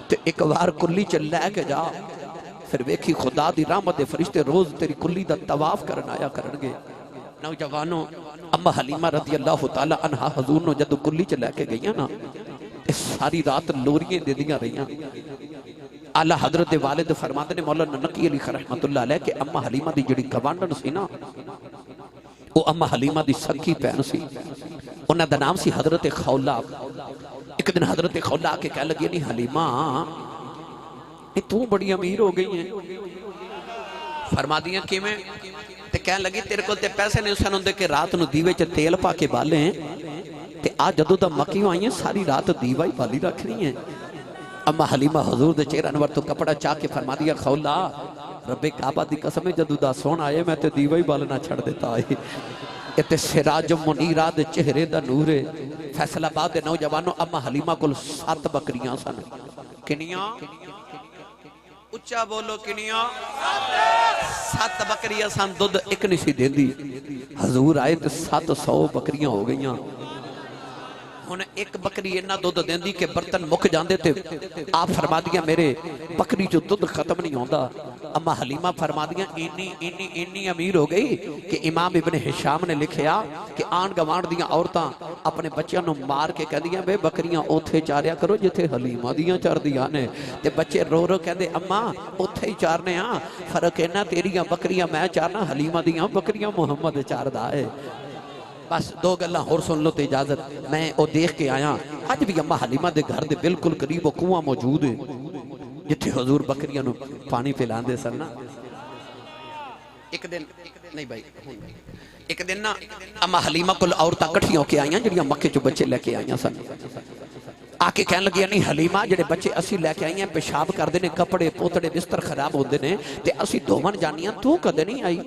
ते एक बार कुल्ली च लैके जा फिर वेखी खुदा दी रहमत दे फरिश्ते रोज तेरी कुल्ली दा तवाफ करन आया करनगे। नौजवानों अम्मा हलीमा रज़ी अल्लाह तआला अन्हा हुजूर नु जदों कुल्ली च लैके गईयां ना ते सारी रात लोरियां देदियां रहियां। आला हजरत दे वालिद फरमाते ने मौलाना नकी अली रहमतुल्लाह अलैह के अम्मा हलीमा दी जिहड़ी गवांढन सी ना वो अम्मा हलीमा दी सखी भैन सी उन्हां दा नाम सी हजरत खौला। एक दिन हजरत खौला आके कह लगी नहीं हलीमा नहीं तू बड़ी अमीर हो गई है। फरमा दिया किवें ते कह लगी तेरे को ते पैसे नहीं सन होंदे कि रात नूं दीवे च तेल पा के बाले ते आ जदों दा मक्की आई है सारी रात दीवा ही बाली रखनी है। अम्मा हलीमा हजूर दे चेहरे अनवर तो कपड़ा चाह के फरमा दिया खौला रब्बे काबा दी कसम जदों दा सोन आए मैं ते दीवा ही बालना छड़ देता है। इते सिराज मुनीरा दे चेहरे दा नूर है। फैसलाबाद दे नौजवानों अम्मा हलीमा कोल 7 बकरियां सन। किनियां उच्चा बोलो किनियां 7 बकरियां सन। दुध एक नहीं सी देंदी। हजूर आए तो 700 बकरियां हो गईयां। हुण एक बकरी इन्ना दुध देंदी कि बर्तन मुक जांदे ते आप फरमा दिया मेरे बकरी चो दुध खत्म नहीं होंदा। अम्मा हलीमा फरमा दिया इन्नी इन्नी इन्नी अमीर हो गई कि इमाम इब्ने हिशाम ने लिखिया कि आन गवांड दियां औरतां अपने बच्चों नूं मार के कहदियां बे बकरियां ओथे चारिया करो जिथे हलीमा दियां चरदियां ने। ते बच्चे रो रो कहंदे अम्मा ओथे ही चारने आ। फर्क इन्ना तेरियां बकरियां मैं चारना हलीमा दियां बकरियां मुहम्मद चारदा है। बस 2 गल्लां होर सुन लो तो इजाजत। मैं वो देख के आया अज भी अम्मा हलीमा दे घर दे बिल्कुल करीब कुआं मौजूद है जिथे हजूर बकरियां नूं पानी पिलांदे सन ना। एक दिन नहीं भाई एक दिन ना अम्मा हलीमा कोल औरतां इकट्ठियां होके आईयां जिहड़ियां मक्के चों बच्चे लेके आईयां सन। आके कहन लगियां नहीं हलीमा जिहड़े बच्चे असीं लेके आईयां पेशाब करदे ने कपड़े पोतड़े बिस्तर खराब होंदे ने ते असीं धोवन जानियां तू कदे नहीं आई।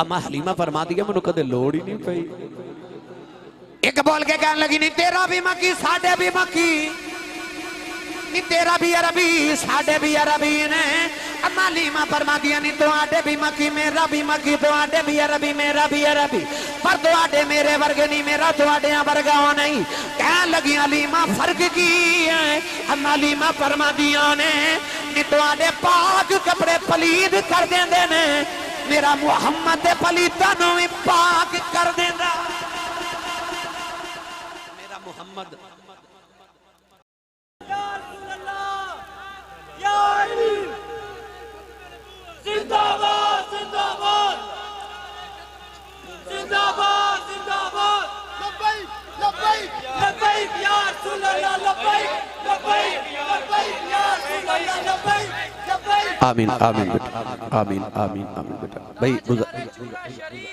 अम्मा हलीमा फरमा दिया मैनू कदे लोड़ ही नहीं पई। एक बोल के कहने लगी नहीं तेरा भी मक्की साडे भी मक्की नहीं तेरा भी अरबी साडे भी अरबी ने। अम्मा हलीमा फरमा दिया नहीं तुहाडे भी मक्की मेरा भी मक्की तुहाडे भी अरबी मेरा भी अरबी पर तुहाडे मेरे वर्गे नहीं मेरा तुहाडे वर्गा नहीं। कह लगी हलीमा फर्क की है। अम्मा हलीमा फरमा दिया ने नहीं तुहाडे पाक कपड़े पलीद कर देंदे ने मेरा मुहम्मद दे पलीतां नूं भी पाक कर देंदा। मेरा मुहम्मद जिंदाबाद जिंदाबाद जिंदाबाद जिंदाबाद लब्बैक लब्बैक लब्बैक या रसूल अल्लाह लब्बैक लब्बैक लब्बैक या रसूल अल्लाह लब्बैक लब्बैक। आमीन आमीन बेटा आमीन आमीन आमीन बेटा भाई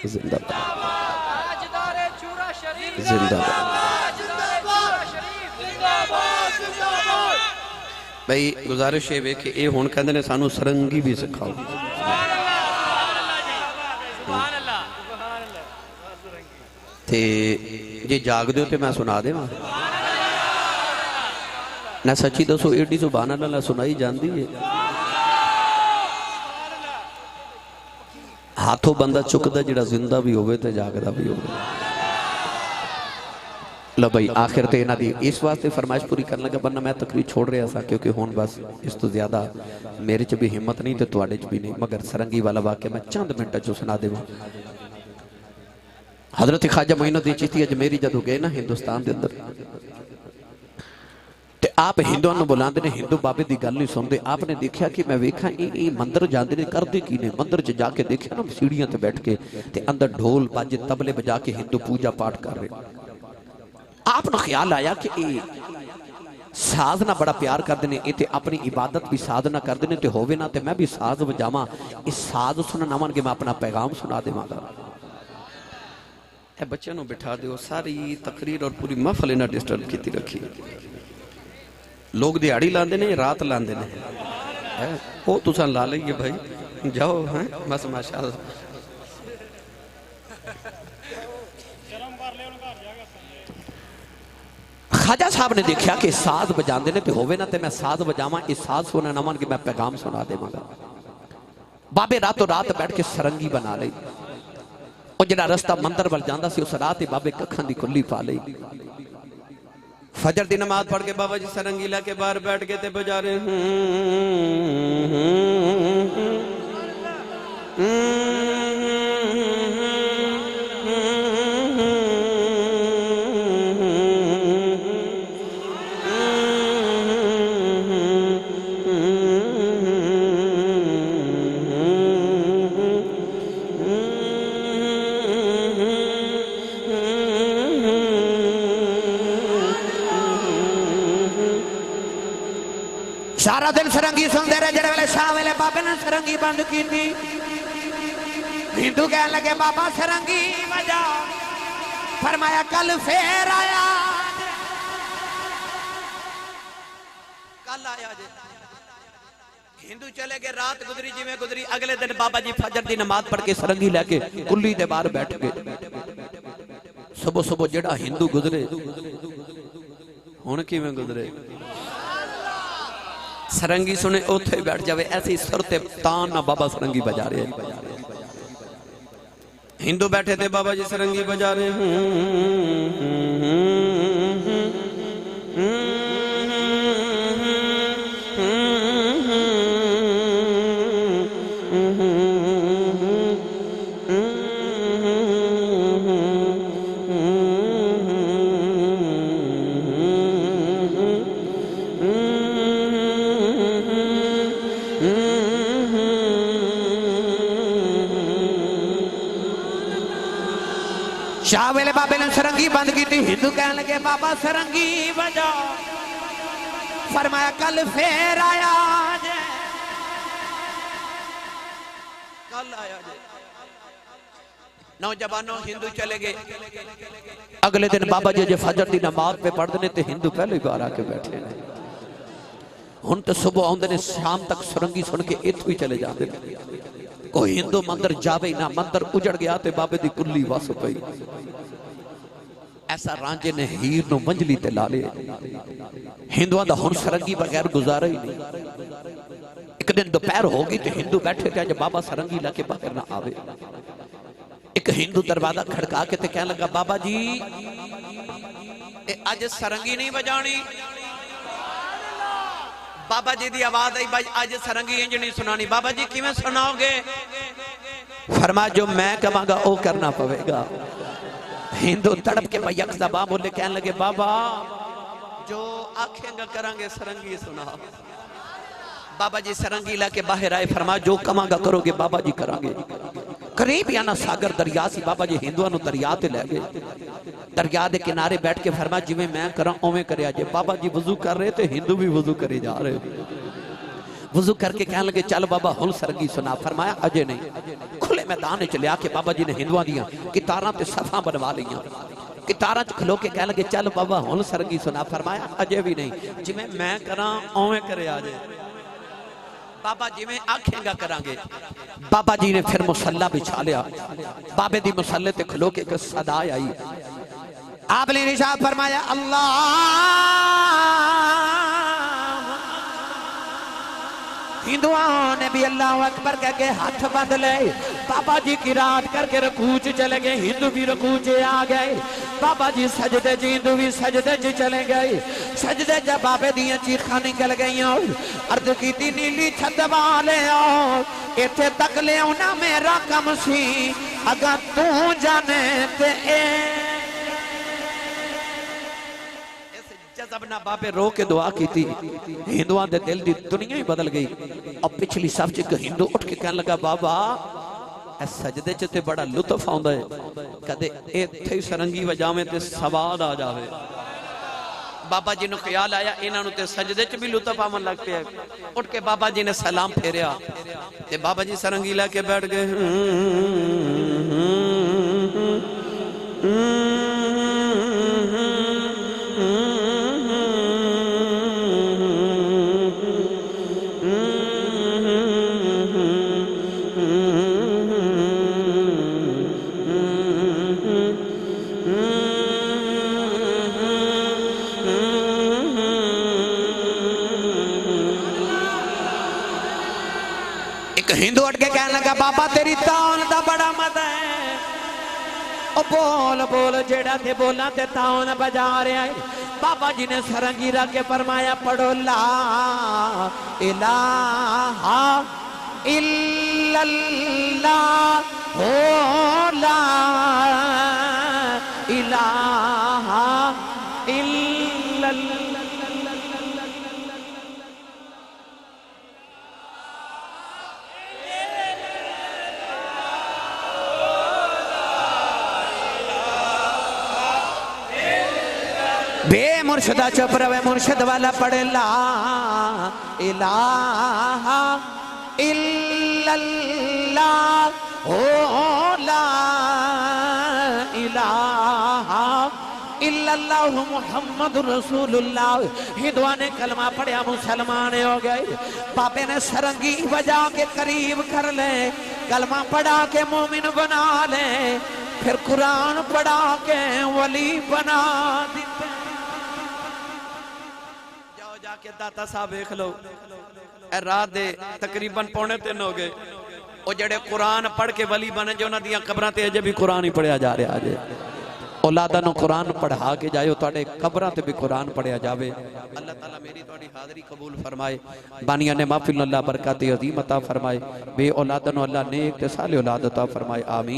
जिंदाबाद ताजदारे चूरा शरीफ जिंदाबाद जिंदाबाद जिंदाबाद। भाई गुजारिश है वे कि ये हुण कहंदे ने सानू सरंगी भी सिखाओ। ते जे जागदे हो तो मैं सुना देवां ना सच्ची दसो एडी सुभान अल्लाह सुनाई जाती है। हाथों बंदा चुकदा जिहड़ा जिंदा भी होवे ते जागदा भी होवे। लो भाई आखिर तो इन्हां दी इस वास्ते फरमाइश पूरी करन लगा वरना मैं तकरीर छोड़ रहा था क्योंकि हुण बस इस तो ज्यादा मेरे च भी हिम्मत नहीं तो तुहाडे च भी नहीं। मगर सरंगी वाला वाक्य मैं चंद मिनटां च सुना देवां। हजरत ख्वाजा मोइनुद्दीन चिश्ती अजमेरी जदों गए ना हिंदुस्तान के अंदर ते आप हिंदुओं को बुलाते ने हिंदू बाबे की गल नहीं सुनते। आपने देखा कि मैं वेखा ये मंदिर जाते ने करते की ने। मंदिर च जाके देखा ना सीढ़ियां ते बैठ के ते अंदर ढोल बाजे तबले बजा के हिंदू पूजा पाठ कर रहे। आपको ख्याल आया कि ये साधना बड़ा प्यार करते हैं ये अपनी इबादत भी साधना करते हैं तो होवे ना तो मैं भी साज बजावा इस साज सुनन आवांगे मैं अपना पैगाम सुना देवांगा। बच्चों को बिठा दो सारी तकरीर और पूरी महफल इन्हें डिस्टर्ब की रखी। लोग दिहाड़ी लाते ने रात लाते ने वो तुसा ला लीए भाई जाओ हैं बस माशाअल्लाह। ख्वाजा साहब ने देखा कि साज बजाते ने तो होवे ना तो मैं साज बजावा इस साज सुनन आवांगे मैं पैगाम सुना देवांगा। बाबे रातों रात बैठ के सरंगी बना ली। और जिहड़ा रस्ता मंदिर वाल जांदा सी उस रात ही बाबे कखां दी खुली पा लई। फजर दी नमाज पढ़ के बाबा जी सरंगी लैके बाहर बैठ के ते बजा रहे सारा दिन सरंगी सुनते रहे। जेड़े वेले शाह वेले बाबे ने सरंगी बंद की थी, हिंदू कह लगे बाबा सरंगी बजा। फरमाया कल फिर आया, कल आया जे। हिंदू चले गए, रात गुजरी जिवें गुजरी। अगले दिन बाबा जी फजर की नमाज पढ़ के सरंगी लैके कुल्ली दे बाहर बैठ गए। सुबह सुबह जेड़ा हिंदू गुजरे हुण किवें गुजरे, सरंगी सुने उत्थे बैठ जावे। ऐसी सुर ते तान ना बाबा सरंगी बजा रहे। हिंदू बैठे थे, बाबा जी सरंगी बजा रहे। शाह वेले बाबे ने सरंगी बंद की थी। हिंदू कह लगे बाबा सरंगी बजा। फरमाया कल फिर आया जे, कल आया जे। नौजवानों हिंदू चले गए। अगले दिन बाबा जी जो फजर की नमाज पे पढ़ते ने, हिंदू पहले बार आके बैठे ने। हुण तो सुबह आउंदे ने, शाम तक सरंगी सुन के इत्थों ही चले जाते। कोई हिंदू मंदिर जावे ना, मंदिर उजड़ गया ते बाबे दी कुल्ली वस पई। ऐसा रांझे ने हीर नु मंजली ते ला लिया। हिंदुआं दा हुण सरंगी बगैर गुजारा ही नहीं। एक दिन दोपहर हो गई तो हिंदू बैठे थे, अज बाबा सरंगी लाके बाहर ना आवे। एक हिंदू दरवाजा खड़का के ते कहने लगा बाबा जी अज सरंगी नहीं बजानी। बाबा जी की आवाज आई, भाई आज सरंगी इंज नहीं सुनानी। बाबा जी किवें सुनाओगे? फरमा जो मैं कहांगा वो करना पवेगा। हिंदू तड़प के भाई अक्सदा बोले, कहने लगे बाबा जो आखेंगा करांगे, सरंगी सुना। बाबा जी सरंगी लाके बाहर आए। फरमा जो कहांगा करोगे बाबा जी करांगे। करीब आना सागर दरिया सी। बाबा जी हिंदुआं नूं दरिया ते लै गए। दरिया के किनारे बैठ के फरमा जिवें मैं करा उवें करिया जे। बाबा जी वजू कर रहे थे, हिंदू भी वजू करे जा रहे। वजू करके कहने लगे चल बाबा हुण सरंगी सुना। फरमाया अजे नहीं। खुले मैदान च लिया के बाबा जी ने हिंदुआं दियां कितारां ते सफां बनवा लईयां। कितारां च खलो के कहने लगे चल बाबा हुण सरंगी सुना। फरमाया अजे भी नहीं, जिवें मैं करा उवें करिया जे। बाबा जिवें आखेगा करांगे। बाबा जी ने फिर मुसल्ला बिछा लिया। बाबे दी मुसल्ले ते खलो के एक सदा आई। आपने निशान फरमाया अल्लाह। हिंदुओं ने भी अल्लाह अकबर कह के हाथ बांध ले। बाबा जी की रात करके रकू च चले गए। हिंदू भी रकू च आ गए। बाबा जी सजदे च, हिंदू भी सजदे च चले गए। सजदे जब बाबे दियां चीखां निकल गई। अर्ज की नीली छत वाले इत्थे तक ले आना मेरा कम सी। अगर तू जाने ते जबना बाबे रो के दुआ की थी। हिंदुआं दे दिल दी दुनिया ही बदल गई। और पिछली सब च हिंदू उठ के कहने लगा बाबा सजदे च ते बड़ा लुत्फ आउंदा है, कदे इत्थे सरंगी वजावे ते सवाद आ जावे। बाबा जी नु ख्याल आया इन्हां नु ते सजदे च भी लुत्फ आवन लग पिया। उठ के बाबा जी ने सलाम फेरिया ते बाबा जी सरंगी लेके बैठ गए। हिंदू उठ के कहने लगा बाबा तेरी तान दा बड़ा मजा है। ओ बोल बोल जेड़ा थे बोला ते तान बजा रहा है। बाबा जी ने सरंगी रख के फरमाया पढ़ो ला इलाहा इल्लल्लाह हो ला इलाहा इल्लल्लाह। बे मुर्शदा चुप रवे मुर्शद वाला पढ़े ला इलाहा इल्लल्लाह ओ ला इलाहा इल्लल्लाह मुहम्मद रसूलुल्लाह। हिंदुआ ने कलमा पढ़िया मुसलमान हो गए। पापे ने सरंगी बजा के करीब कर ले, कलमा पढ़ा के मोमिन बना ले, फिर कुरान पढ़ा के वली बना देते। जाओ जाके दाता साहब देख लो, रात दे तकरीबन 2:45 हो गए। वो जेड़े कुरान पढ़ के वली बने जो उन्होंने कब्रां ते अजे भी कुरान ही पढ़िया जा रहा है। औलादा नु कुरान पढ़ा के जाओ, तुहाडे कब्रां ते भी कुरान पढ़िया जावे। अल्लाह ताला मेरी तुहाडी हाज़री कबूल फरमाए। बानिया ने महफिल अल्लाह बरकत अज़ीम अता फरमाए। बे औलादा नु अल्लाह नेक ते साले औलाद अता फरमाए। आमीन।